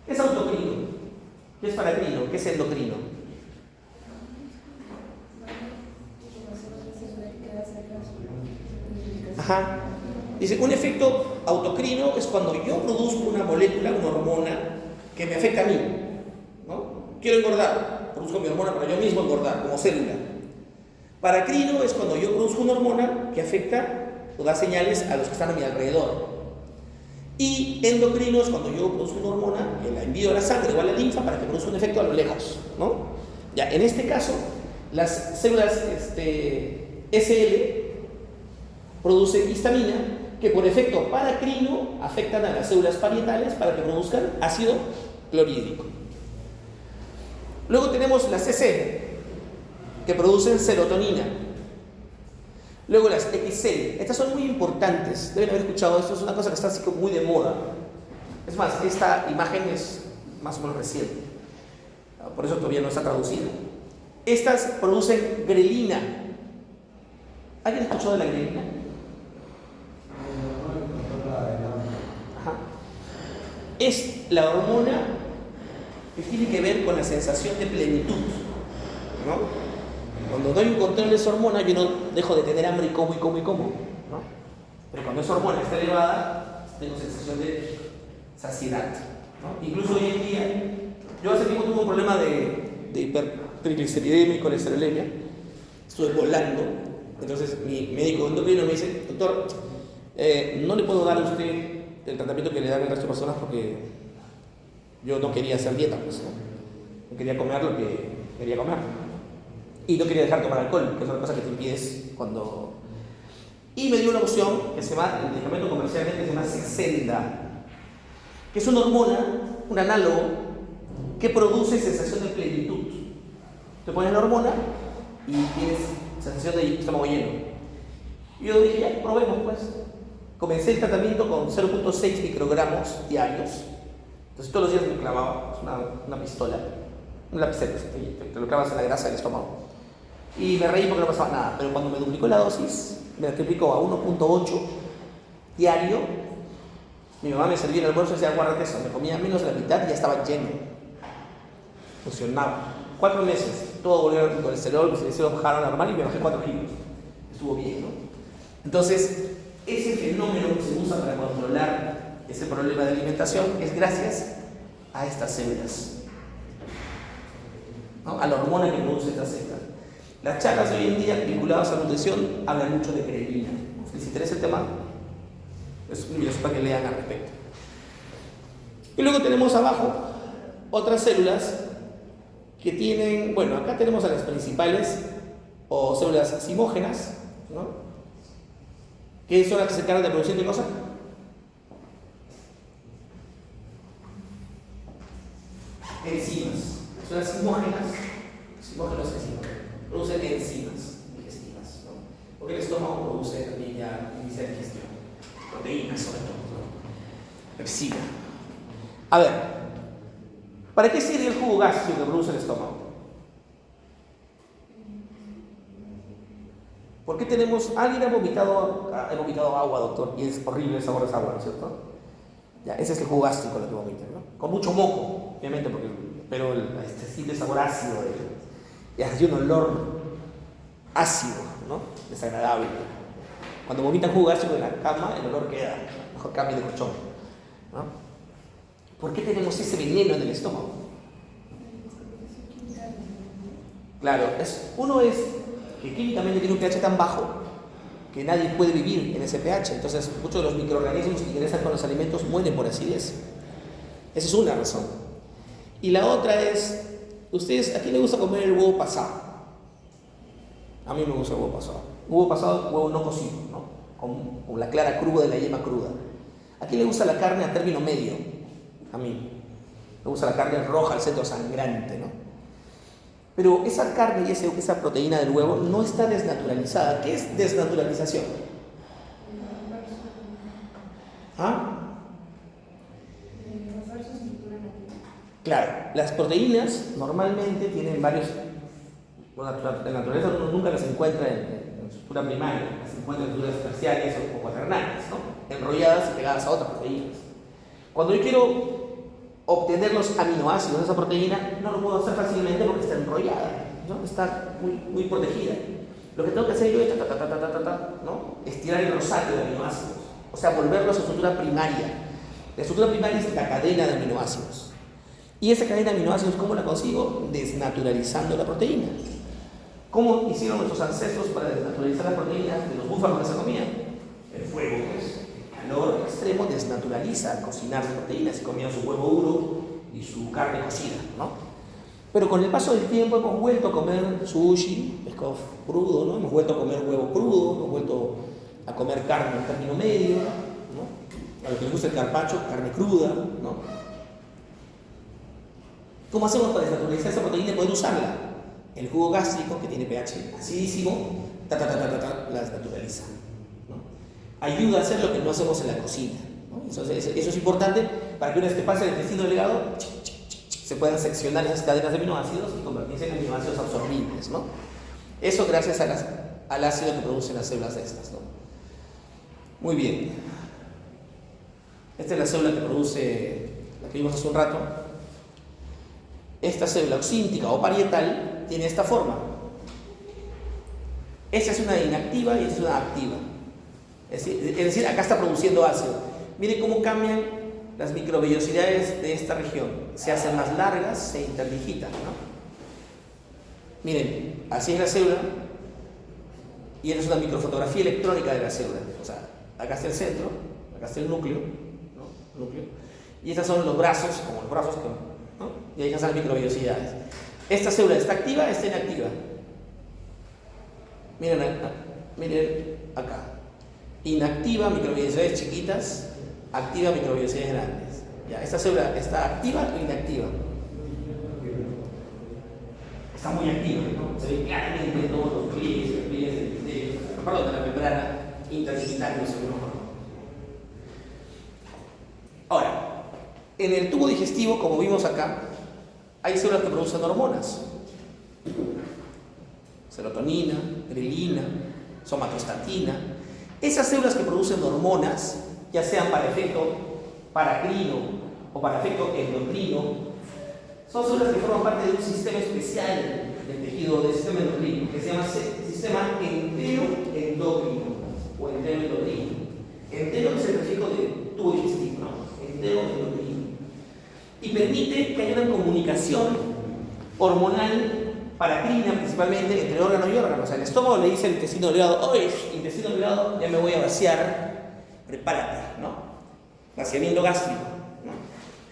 ¿Qué es autocrino? ¿Qué es paracrino? ¿Qué es endocrino? Ajá. Dice, un efecto autocrino es cuando yo produzco una molécula, una hormona, que me afecta a mí, ¿no? Quiero engordar, produzco mi hormona para yo mismo engordar, como célula. Paracrino es cuando yo produzco una hormona que afecta o da señales a los que están a mi alrededor. Y endocrino es cuando yo produzco una hormona que la envío a la sangre o a la linfa para que produzca un efecto a lo lejos, ¿no? Ya, en este caso, las células SL producen histamina que por efecto paracrino afectan a las células parietales para que produzcan ácido clorhídrico. Luego tenemos las CC que producen serotonina. Luego las XL, estas son muy importantes, deben haber escuchado esto, es una cosa que está así como muy de moda. Es más, esta imagen es más o menos reciente, por eso todavía no está traducida. Estas producen grelina. ¿Alguien ha escuchado de la grelina? Ajá. Es la hormona que tiene que ver con la sensación de plenitud, ¿no? Cuando doy un control de esa hormona, yo no dejo de tener hambre y como, ¿no? Pero cuando esa hormona está elevada, tengo sensación de saciedad, ¿no? Incluso hoy en día, yo hace tiempo tuve un problema de hipertrigliceridemia y colesterolemia, estuve volando, entonces mi médico endocrino me dice, doctor, no le puedo dar a usted el tratamiento que le dan al resto de personas porque yo no quería hacer dieta, pues, ¿no? No quería comer lo que quería comer. Y no quería dejar de tomar alcohol, que es una cosa que te impides cuando... Y me dio una opción que se llama, el medicamento comercialmente se llama Saxenda, que es una hormona, un análogo, que produce sensación de plenitud. Te pones la hormona y tienes sensación de estómago lleno. Y yo dije, ya, probemos pues. Comencé el tratamiento con 0.6 microgramos diarios. Entonces todos los días me clavaba una pistola, un lapicero, te lo clavas en la grasa del estómago. Y me reí porque no pasaba nada, pero cuando me duplicó la dosis, me la triplicó a 1.8 diario, mi mamá me servía el almuerzo y decía, guárdate eso, me comía menos de la mitad y ya estaba lleno. Funcionaba. 4 meses, todo volvió al colesterol, mis triglicéridos bajaron normal y me bajé 4 kilos. Estuvo bien, ¿no? Entonces, ese fenómeno que se usa para controlar ese problema de alimentación es gracias a estas células, ¿no? A la hormona que produce estas células. Las charlas de hoy en día vinculadas a la nutrición hablan mucho de creatinina. Si les interesa el tema, es para que lean al respecto. Y luego tenemos abajo otras células que tienen, bueno, acá tenemos a las principales o células simógenas, ¿no? ¿Qué son las que se encargan de producir qué cosa? Enzimas. Son las simógenas. Simógenos enzimas. Producen enzimas digestivas, ¿no? Porque el estómago produce también ya índice de digestión. Proteínas sobre todo, ¿no? Pepsina. A ver, ¿para qué sirve el jugo gástrico que produce el estómago? ¿Por qué tenemos... Alguien ha vomitado agua, doctor, y es horrible el sabor de esa agua, ¿no es cierto? Ya, ese es el jugo gástrico lo que vomitan, ¿no? Con mucho moco, obviamente, pero siente sabor ácido, y hace un olor ácido, ¿no? Desagradable. Cuando vomitan jugo gástrico en la cama, el olor queda, mejor cambio de colchón, ¿no? ¿Por qué tenemos ese veneno en el estómago? Claro, uno es que químicamente tiene un pH tan bajo que nadie puede vivir en ese pH. Entonces, muchos de los microorganismos que ingresan con los alimentos mueren por acidez. Esa es una razón. Y la otra es, ¿ustedes a quién le gusta comer el huevo pasado? A mí me gusta el huevo pasado. Huevo pasado, huevo no cocido, ¿no? Con la clara cruda de la yema cruda. ¿A quién le gusta la carne a término medio? A mí. Me gusta la carne roja al centro sangrante, ¿no? Pero esa carne y esa proteína del huevo no está desnaturalizada. ¿Qué es desnaturalización? ¿Ah? Claro, las proteínas normalmente tienen varios... Bueno, en la naturaleza uno nunca las encuentra en estructura primaria, las encuentra en estructuras terciarias o cuaternarias, ¿no? Enrolladas y pegadas a otras proteínas. Cuando yo quiero obtener los aminoácidos de esa proteína, no lo puedo hacer fácilmente porque está enrollada, ¿no? Está muy protegida. Lo que tengo que hacer yo es ¿no? Estirar el rosario de aminoácidos, o sea, volverlo a su estructura primaria. La estructura primaria es la cadena de aminoácidos. Y esa cadena de aminoácidos, ¿cómo la consigo? Desnaturalizando la proteína. ¿Cómo hicieron nuestros ancestros para desnaturalizar las proteínas de los búfalos que se comían? El fuego, pues. Calor extremo desnaturaliza cocinar las proteínas y comían su huevo duro y su carne cocida, ¿no? Pero con el paso del tiempo hemos vuelto a comer sushi, pescado crudo, ¿no? Hemos vuelto a comer huevo crudo, hemos vuelto a comer carne en término medio, ¿no? A los que les gusta el carpaccio, carne cruda, ¿no? ¿Cómo hacemos para desnaturalizar esa proteína y poder usarla? El jugo gástrico, que tiene pH acidísimo, la desnaturaliza. Ayuda a hacer lo que no hacemos en la cocina, ¿no? Eso es importante para que una vez que pase el intestino delgado se puedan seccionar esas cadenas de aminoácidos y convertirse en aminoácidos absorbibles, ¿no? Eso gracias al ácido que producen las células estas, ¿no? Muy bien. Esta es la célula que produce, la que vimos hace un rato. Esta célula oxíntica o parietal tiene esta forma. Esta es una inactiva y esta es una activa. Es decir, acá está produciendo ácido. Miren cómo cambian las microvellosidades de esta región. Se hacen más largas, se interdigitan, ¿no? Miren, así es la célula. Y esta es una microfotografía electrónica de la célula. O sea, acá está el centro, acá está el núcleo, ¿no? Núcleo. Y estos son los brazos, como los brazos, ¿no? Y ahí están las microvellosidades. Esta célula está activa, está inactiva. Miren acá. Inactiva, microvellosidades chiquitas, activa, microvellosidades grandes. ¿Ya? ¿Esta célula está activa o inactiva? Está muy activa, ¿no? Se ve claramente todos los pliegues de la membrana interdigital, no sé cómo. Ahora, en el tubo digestivo, como vimos acá, hay células que producen hormonas. serotonina, grelina, somatostatina. Esas células que producen hormonas, ya sean para efecto paracrino o para efecto endocrino, son células que forman parte de un sistema especial del tejido del sistema endocrino, que se llama sistema entero-endocrino o entero-endocrino. Entero es el prefijo de tubo digestivo, ¿no? Entero-endocrino. Y permite que haya una comunicación hormonal paracrina principalmente entre órgano y órgano. O sea, el estómago le dice al intestino delgado: oye, intestino delgado, ya me voy a vaciar, prepárate, ¿no? Vaciamiento gástrico, ¿no?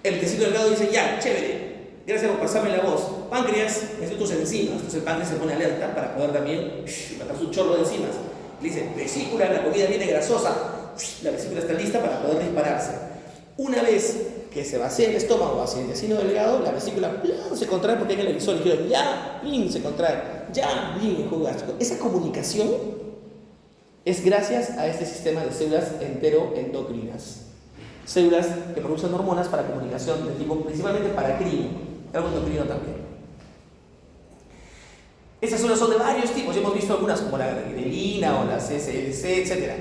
El intestino delgado dice: ya, chévere, gracias por pasarme la voz. Páncreas, necesito tus enzimas. Entonces el páncreas se pone alerta para poder también matar su chorro de enzimas. Le dice: vesícula, la comida viene grasosa. La vesícula está lista para poder dispararse. Una vez que se vacía el estómago hacia el intestino delgado, la vesícula se contrae porque hay el emisor ligero, ya, se contrae, ya, el jugo gástrico. Esa comunicación es gracias a este sistema de células entero-endocrinas. Células que producen hormonas para comunicación de tipo principalmente paracrino, algo endocrino también. Esas células son de varios tipos, ya hemos visto algunas como la grelina o la SLC, etc.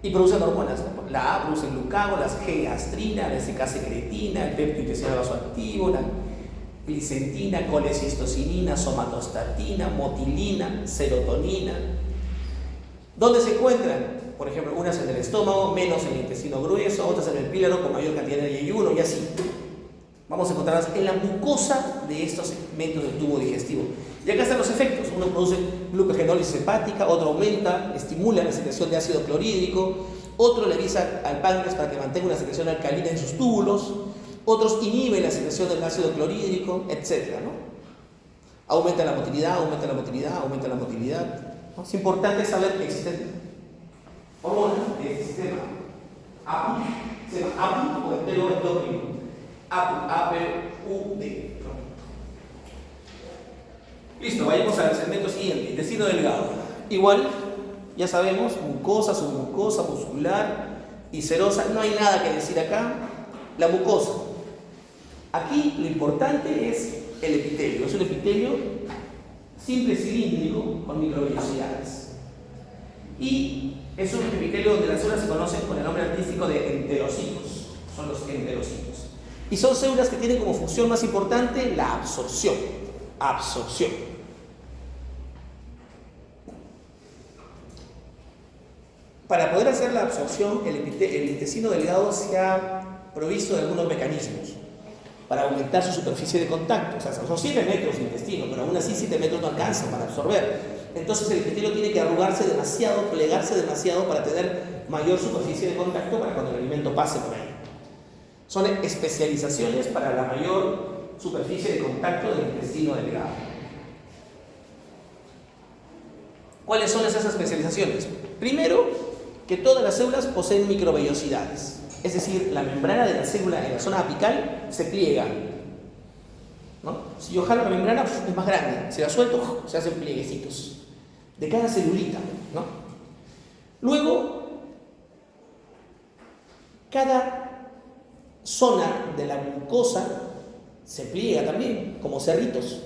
Y producen hormonas. La A produce glucagón, la G gastrina, la SK secretina, el péptido intestinal vasoactivo, la glicentina, colecistocinina, somatostatina, motilina, serotonina. ¿Dónde se encuentran? Por ejemplo, unas en el estómago, menos en el intestino grueso, otras en el píloro con mayor cantidad de yeyuno y así. Vamos a encontrarlas en la mucosa de estos segmentos del tubo digestivo. Y acá están los efectos. Uno produce glucogenólisis hepática, otro aumenta, estimula la secreción de ácido clorhídrico, otro le avisa al páncreas para que mantenga una secreción alcalina en sus túbulos, otros inhiben la secreción del ácido clorhídrico, etc., ¿no? Aumenta la motilidad, aumenta la motilidad, aumenta la motilidad, ¿no? Es importante saber que existen hormonas de este sistema. APU, se llama APU o entero-endocrino. APUD. Listo, vayamos al segmento siguiente, intestino delgado. Igual, ya sabemos, mucosa, submucosa, muscular y serosa. No hay nada que decir acá. La mucosa. Aquí lo importante es el epitelio. Es un epitelio simple cilíndrico con microvellosidades. Y es un epitelio donde las células se conocen con el nombre artístico de enterocitos. Son los enterocitos. Y son células que tienen como función más importante la absorción. Absorción. Para poder hacer la absorción, el intestino delgado se ha provisto de algunos mecanismos para aumentar su superficie de contacto. O sea, son 7 metros de intestino, pero aún así 7 metros no alcanzan para absorber. Entonces el epitelio tiene que arrugarse demasiado, plegarse demasiado para tener mayor superficie de contacto para cuando el alimento pase por ahí. Son especializaciones para la mayor superficie de contacto del intestino delgado. ¿Cuáles son esas especializaciones? Primero, que todas las células poseen microvellosidades. Es decir, la membrana de la célula en la zona apical se pliega, ¿no? Si yo jalo la membrana, es más grande. Si la suelto, se hacen plieguecitos de cada celulita, ¿no? Luego, cada zona de la mucosa se pliega también, como cerritos.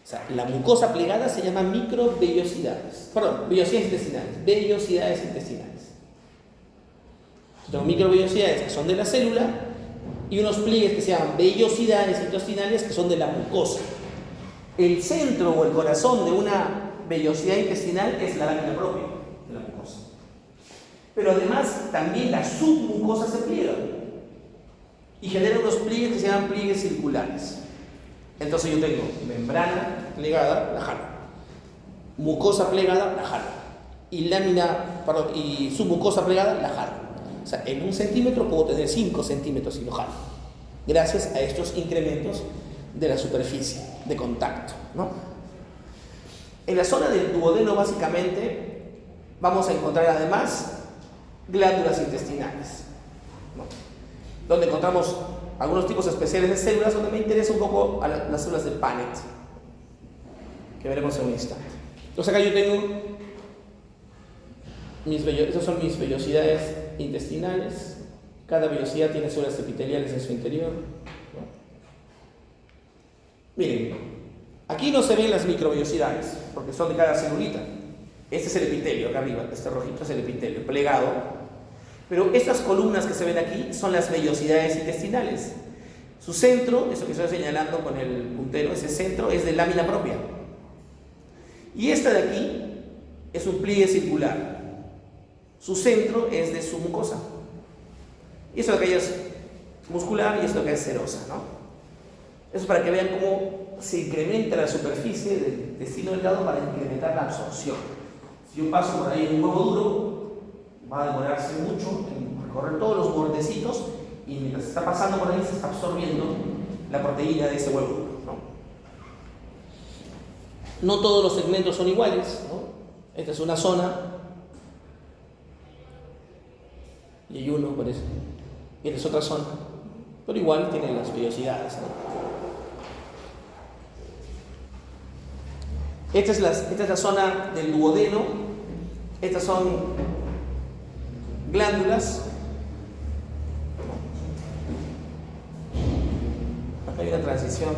O sea, la mucosa plegada se llama microvellosidades. Perdón, vellosidades intestinales. Vellosidades intestinales. Tengo microvellosidades que son de la célula y unos pliegues que se llaman vellosidades intestinales que son de la mucosa. El centro o el corazón de una vellosidad intestinal es la lámina propia de la mucosa. Pero además también la submucosa se pliega y genera unos pliegues que se llaman pliegues circulares. Entonces yo tengo membrana plegada, la jalo. Mucosa plegada, la jalo. Y submucosa plegada, la jalo. O sea, en 1 centímetro puedo tener 5 centímetros si lo jalo. Gracias a estos incrementos de la superficie de contacto, ¿no? En la zona del duodeno, básicamente, vamos a encontrar además glándulas intestinales, ¿no? Donde encontramos algunos tipos especiales de células, donde me interesa un poco a las células de Paneth, que veremos en un instante. Entonces acá yo tengo estas son mis vellosidades intestinales. Cada vellosidad tiene células epiteliales en su interior, ¿no? Miren, Aquí no se ven las microvellosidades, porque son de cada celulita. Este es el epitelio, acá arriba, este rojito es el epitelio, plegado. Pero estas columnas que se ven aquí son las vellosidades intestinales. Su centro, eso que estoy señalando con el puntero, ese centro es de lámina propia. Y esta de aquí es un pliegue circular. Su centro es de su mucosa. Y esto de acá es muscular y esto de acá es serosa, ¿no? Eso es para que vean cómo se incrementa la superficie del intestino delgado para incrementar la absorción. Si yo paso por ahí en un huevo duro, va a demorarse mucho en recorrer todos los bordecitos y mientras está pasando por ahí se está absorbiendo la proteína de ese huevo duro, ¿no? No todos los segmentos son iguales, ¿no? Esta es una zona y hay uno, por eso. Y esta es otra zona, pero igual tiene las vellosidades, ¿no? Esta es la zona del duodeno. Estas son glándulas. Acá hay una transición.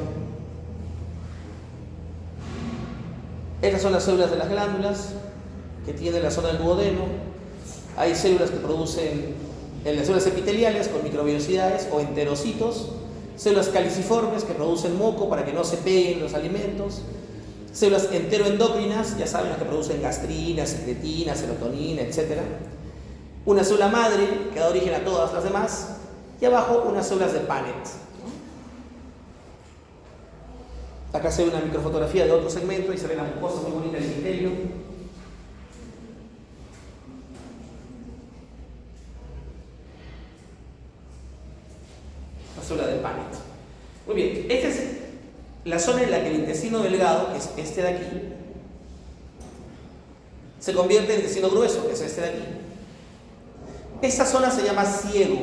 Estas son las células de las glándulas que tienen la zona del duodeno. Hay células que producen en las células epiteliales con microvellosidades o enterocitos, células caliciformes que producen moco para que no se peguen los alimentos, células enteroendocrinas, ya saben, las que producen gastrina, secretina, serotonina, etc. Una célula madre que da origen a todas las demás, y abajo unas células de Paneth. Acá se ve una microfotografía de otro segmento y se ve la mucosa muy bonita del epitelio. La célula de Paneth. Muy bien, esta es la zona en la que el intestino delgado, que es este de aquí, se convierte en intestino grueso, que es este de aquí. Esta zona se llama ciego.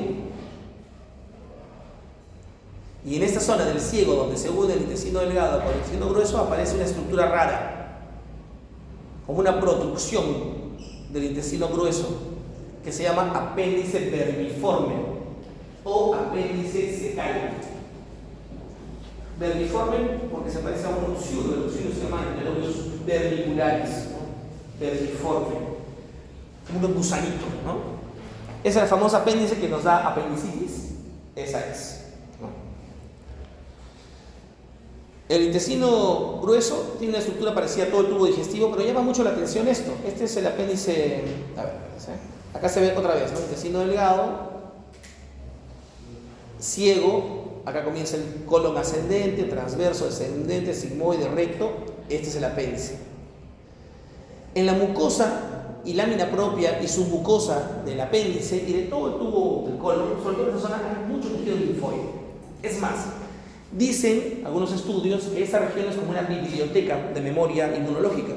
Y en esta zona del ciego, donde se une el intestino delgado con el intestino grueso, aparece una estructura rara, como una protrusión del intestino grueso, que se llama apéndice vermiforme o apéndice secal. Vermiforme porque se parece a un oxíodo, el oxíodo se llama enterobios vermiculares, ¿no? Vermiforme, como un gusanito, ¿no? Esa es la famosa apéndice que nos da apendicitis, esa es, ¿no? El intestino grueso tiene una estructura parecida a todo el tubo digestivo, pero llama mucho la atención esto. Este es el apéndice, a ver, acá se ve otra vez, ¿no? Intestino delgado, ciego. Acá comienza el colon ascendente, transverso, descendente, sigmoide, recto. Este es el apéndice. En la mucosa y lámina propia y submucosa del apéndice y de todo el tubo del colon, sobre todo en esa zona, hay mucho tejido linfoide. Es más, dicen algunos estudios que esta región es como una biblioteca de memoria inmunológica.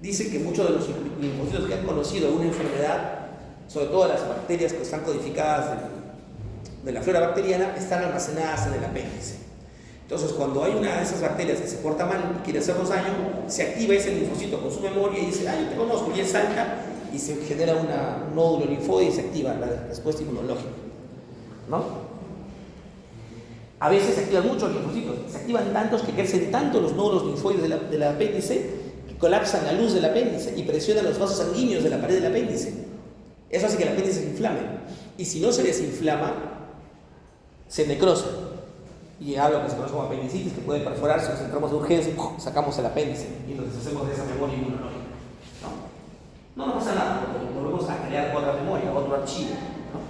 Dicen que muchos de los linfocitos que han conocido alguna enfermedad, sobre todo las bacterias que están codificadas de la flora bacteriana, están almacenadas en el apéndice. Entonces, cuando hay una de esas bacterias que se porta mal y quiere hacernos daño, se activa ese linfocito con su memoria y dice, yo te conozco, y él salta y se genera un nódulo linfoide y se activa la respuesta inmunológica, ¿no? A veces se activan muchos linfocitos, se activan tantos que crecen tanto los nódulos linfoides del apéndice que colapsan la luz del apéndice y presionan los vasos sanguíneos de la pared del apéndice. Eso hace que el apéndice se inflame. Y si no se desinflama, se necrosa y hay algo que se conoce como apendicitis, que puede perforarse, nos entramos de urgencia, sacamos el apéndice y nos deshacemos de esa memoria inmunológica, ¿no? No nos pasa nada, porque volvemos a crear otra memoria, otro archivo, ¿no?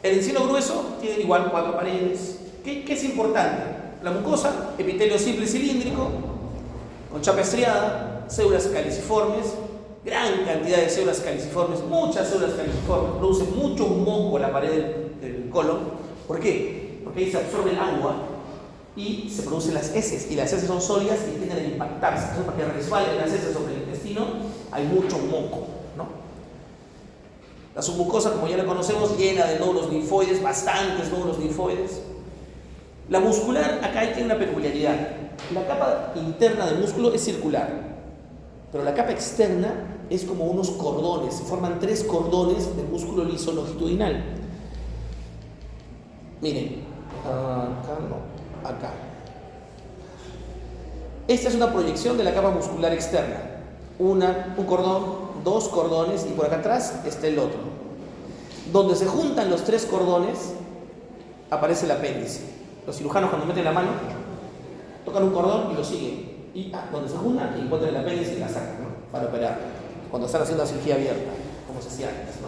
El intestino grueso tiene igual 4 paredes. ¿Qué es importante? La mucosa, epitelio simple cilíndrico, con chapa estriada, células caliciformes, gran cantidad de células caliciformes, muchas células caliciformes, producen mucho moco en la pared del colon. ¿Por qué? Porque ahí se absorbe el agua y se producen las heces, y las heces son sólidas y tienden a impactarse. Entonces, para que resbalen las heces sobre el intestino, hay mucho moco, ¿no? La submucosa, como ya la conocemos, llena de nódulos linfoides, bastantes nódulos linfoides. La muscular, acá tiene una peculiaridad. La capa interna del músculo es circular, pero la capa externa es como unos cordones, se forman 3 cordones de músculo liso longitudinal. Miren, acá no, acá. Esta es una proyección de la capa muscular externa. Un cordón, dos cordones y por acá atrás está el otro. Donde se juntan los tres cordones aparece el apéndice. Los cirujanos cuando meten la mano tocan un cordón y lo siguen. Y donde se juntan encuentran el apéndice y la sacan, ¿no? Para operar. Cuando están haciendo la cirugía abierta, como se hacía antes, ¿no?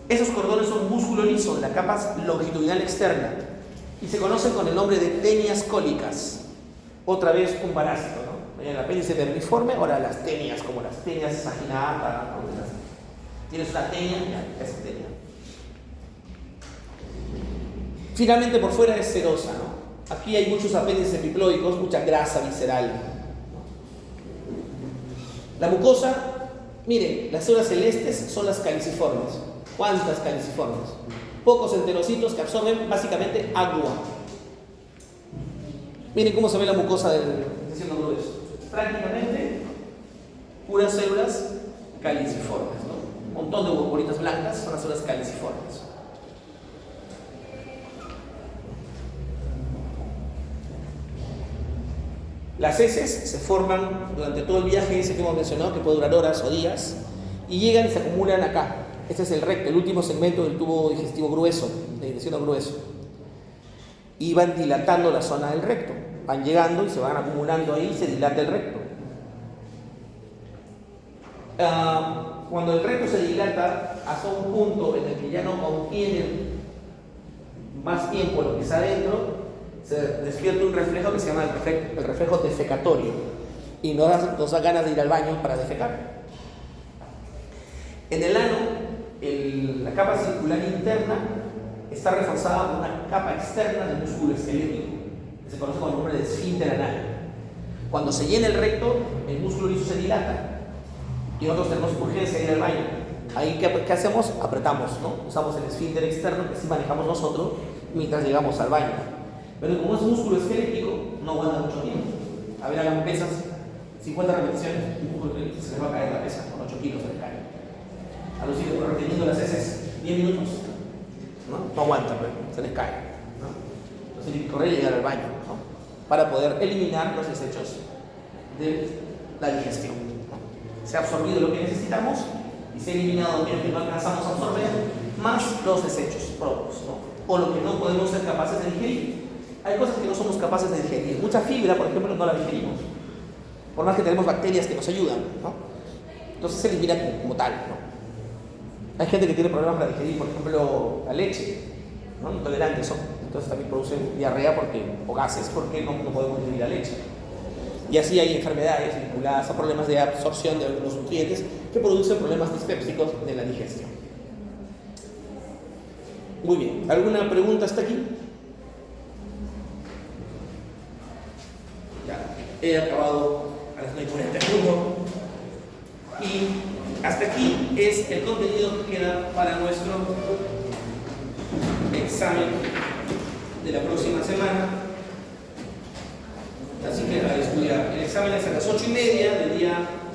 Esos cordones son músculo liso de la capa longitudinal externa y se conocen con el nombre de tenias cólicas. Otra vez un parásito, ¿no? El apéndice vermiforme, ahora las tenias, como las tenias saginata. Tienes una tenia, ya, esa tenia. Finalmente por fuera es serosa, ¿no? Aquí hay muchos apéndices epiploicos, mucha grasa visceral. La mucosa, miren, las células celestes son las caliciformes. ¿Cuántas caliciformes? Pocos enterocitos que absorben básicamente agua. Miren cómo se ve la mucosa del intestino grueso. Prácticamente puras células caliciformes, ¿no? Un montón de bolitas blancas son las células caliciformes. Las heces se forman durante todo el viaje ese que hemos mencionado, que puede durar horas o días, y llegan y se acumulan acá. Este es el recto, el último segmento del tubo digestivo grueso, del intestino grueso. Y van dilatando la zona del recto. Van llegando y se van acumulando ahí y se dilata el recto. Cuando el recto se dilata hasta un punto en el que ya no contiene más tiempo lo que está adentro, se despierta un reflejo que se llama el reflejo defecatorio y nos da ganas de ir al baño para defecar. En el ano, la capa circular interna está reforzada por una capa externa de músculo esquelético que se conoce con el nombre de esfínter anal. Cuando se llena el recto, el músculo liso se dilata y nosotros tenemos urgencia de ir al baño. Ahí, ¿qué hacemos? Apretamos, ¿no? Usamos el esfínter externo que sí manejamos nosotros mientras llegamos al baño. Pero como es músculo esquelético, no aguanta mucho tiempo. A ver, hagan pesas, 50 repeticiones, un músculo esquelético se les va a caer la pesa, con 8 kilos se les cae. A los hijos reteniendo las heces 10 minutos, no aguanta, pero se les cae, ¿no? Entonces hay que correr y llegar al baño, ¿no? Para poder eliminar los desechos de la digestión, ¿no? Se ha absorbido lo que necesitamos y se ha eliminado lo que no alcanzamos a absorber, más los desechos propios, ¿no? O lo que no podemos ser capaces de digerir. Hay cosas que no somos capaces de digerir. Mucha fibra, por ejemplo, no la digerimos, por más que tenemos bacterias que nos ayudan, ¿no? Entonces se elimina como tal, ¿no? Hay gente que tiene problemas para digerir, por ejemplo, la leche, ¿no? Intolerantes son. Entonces también producen diarrea o gases porque no podemos digerir la leche. Y así hay enfermedades vinculadas a problemas de absorción de algunos nutrientes que producen problemas dispépsicos de la digestión. Muy bien. ¿Alguna pregunta hasta aquí? Ya. He acabado a las 9:41. Y hasta aquí es el contenido que queda para nuestro examen de la próxima semana. Así que a estudiar. El examen es a las 8:30 del día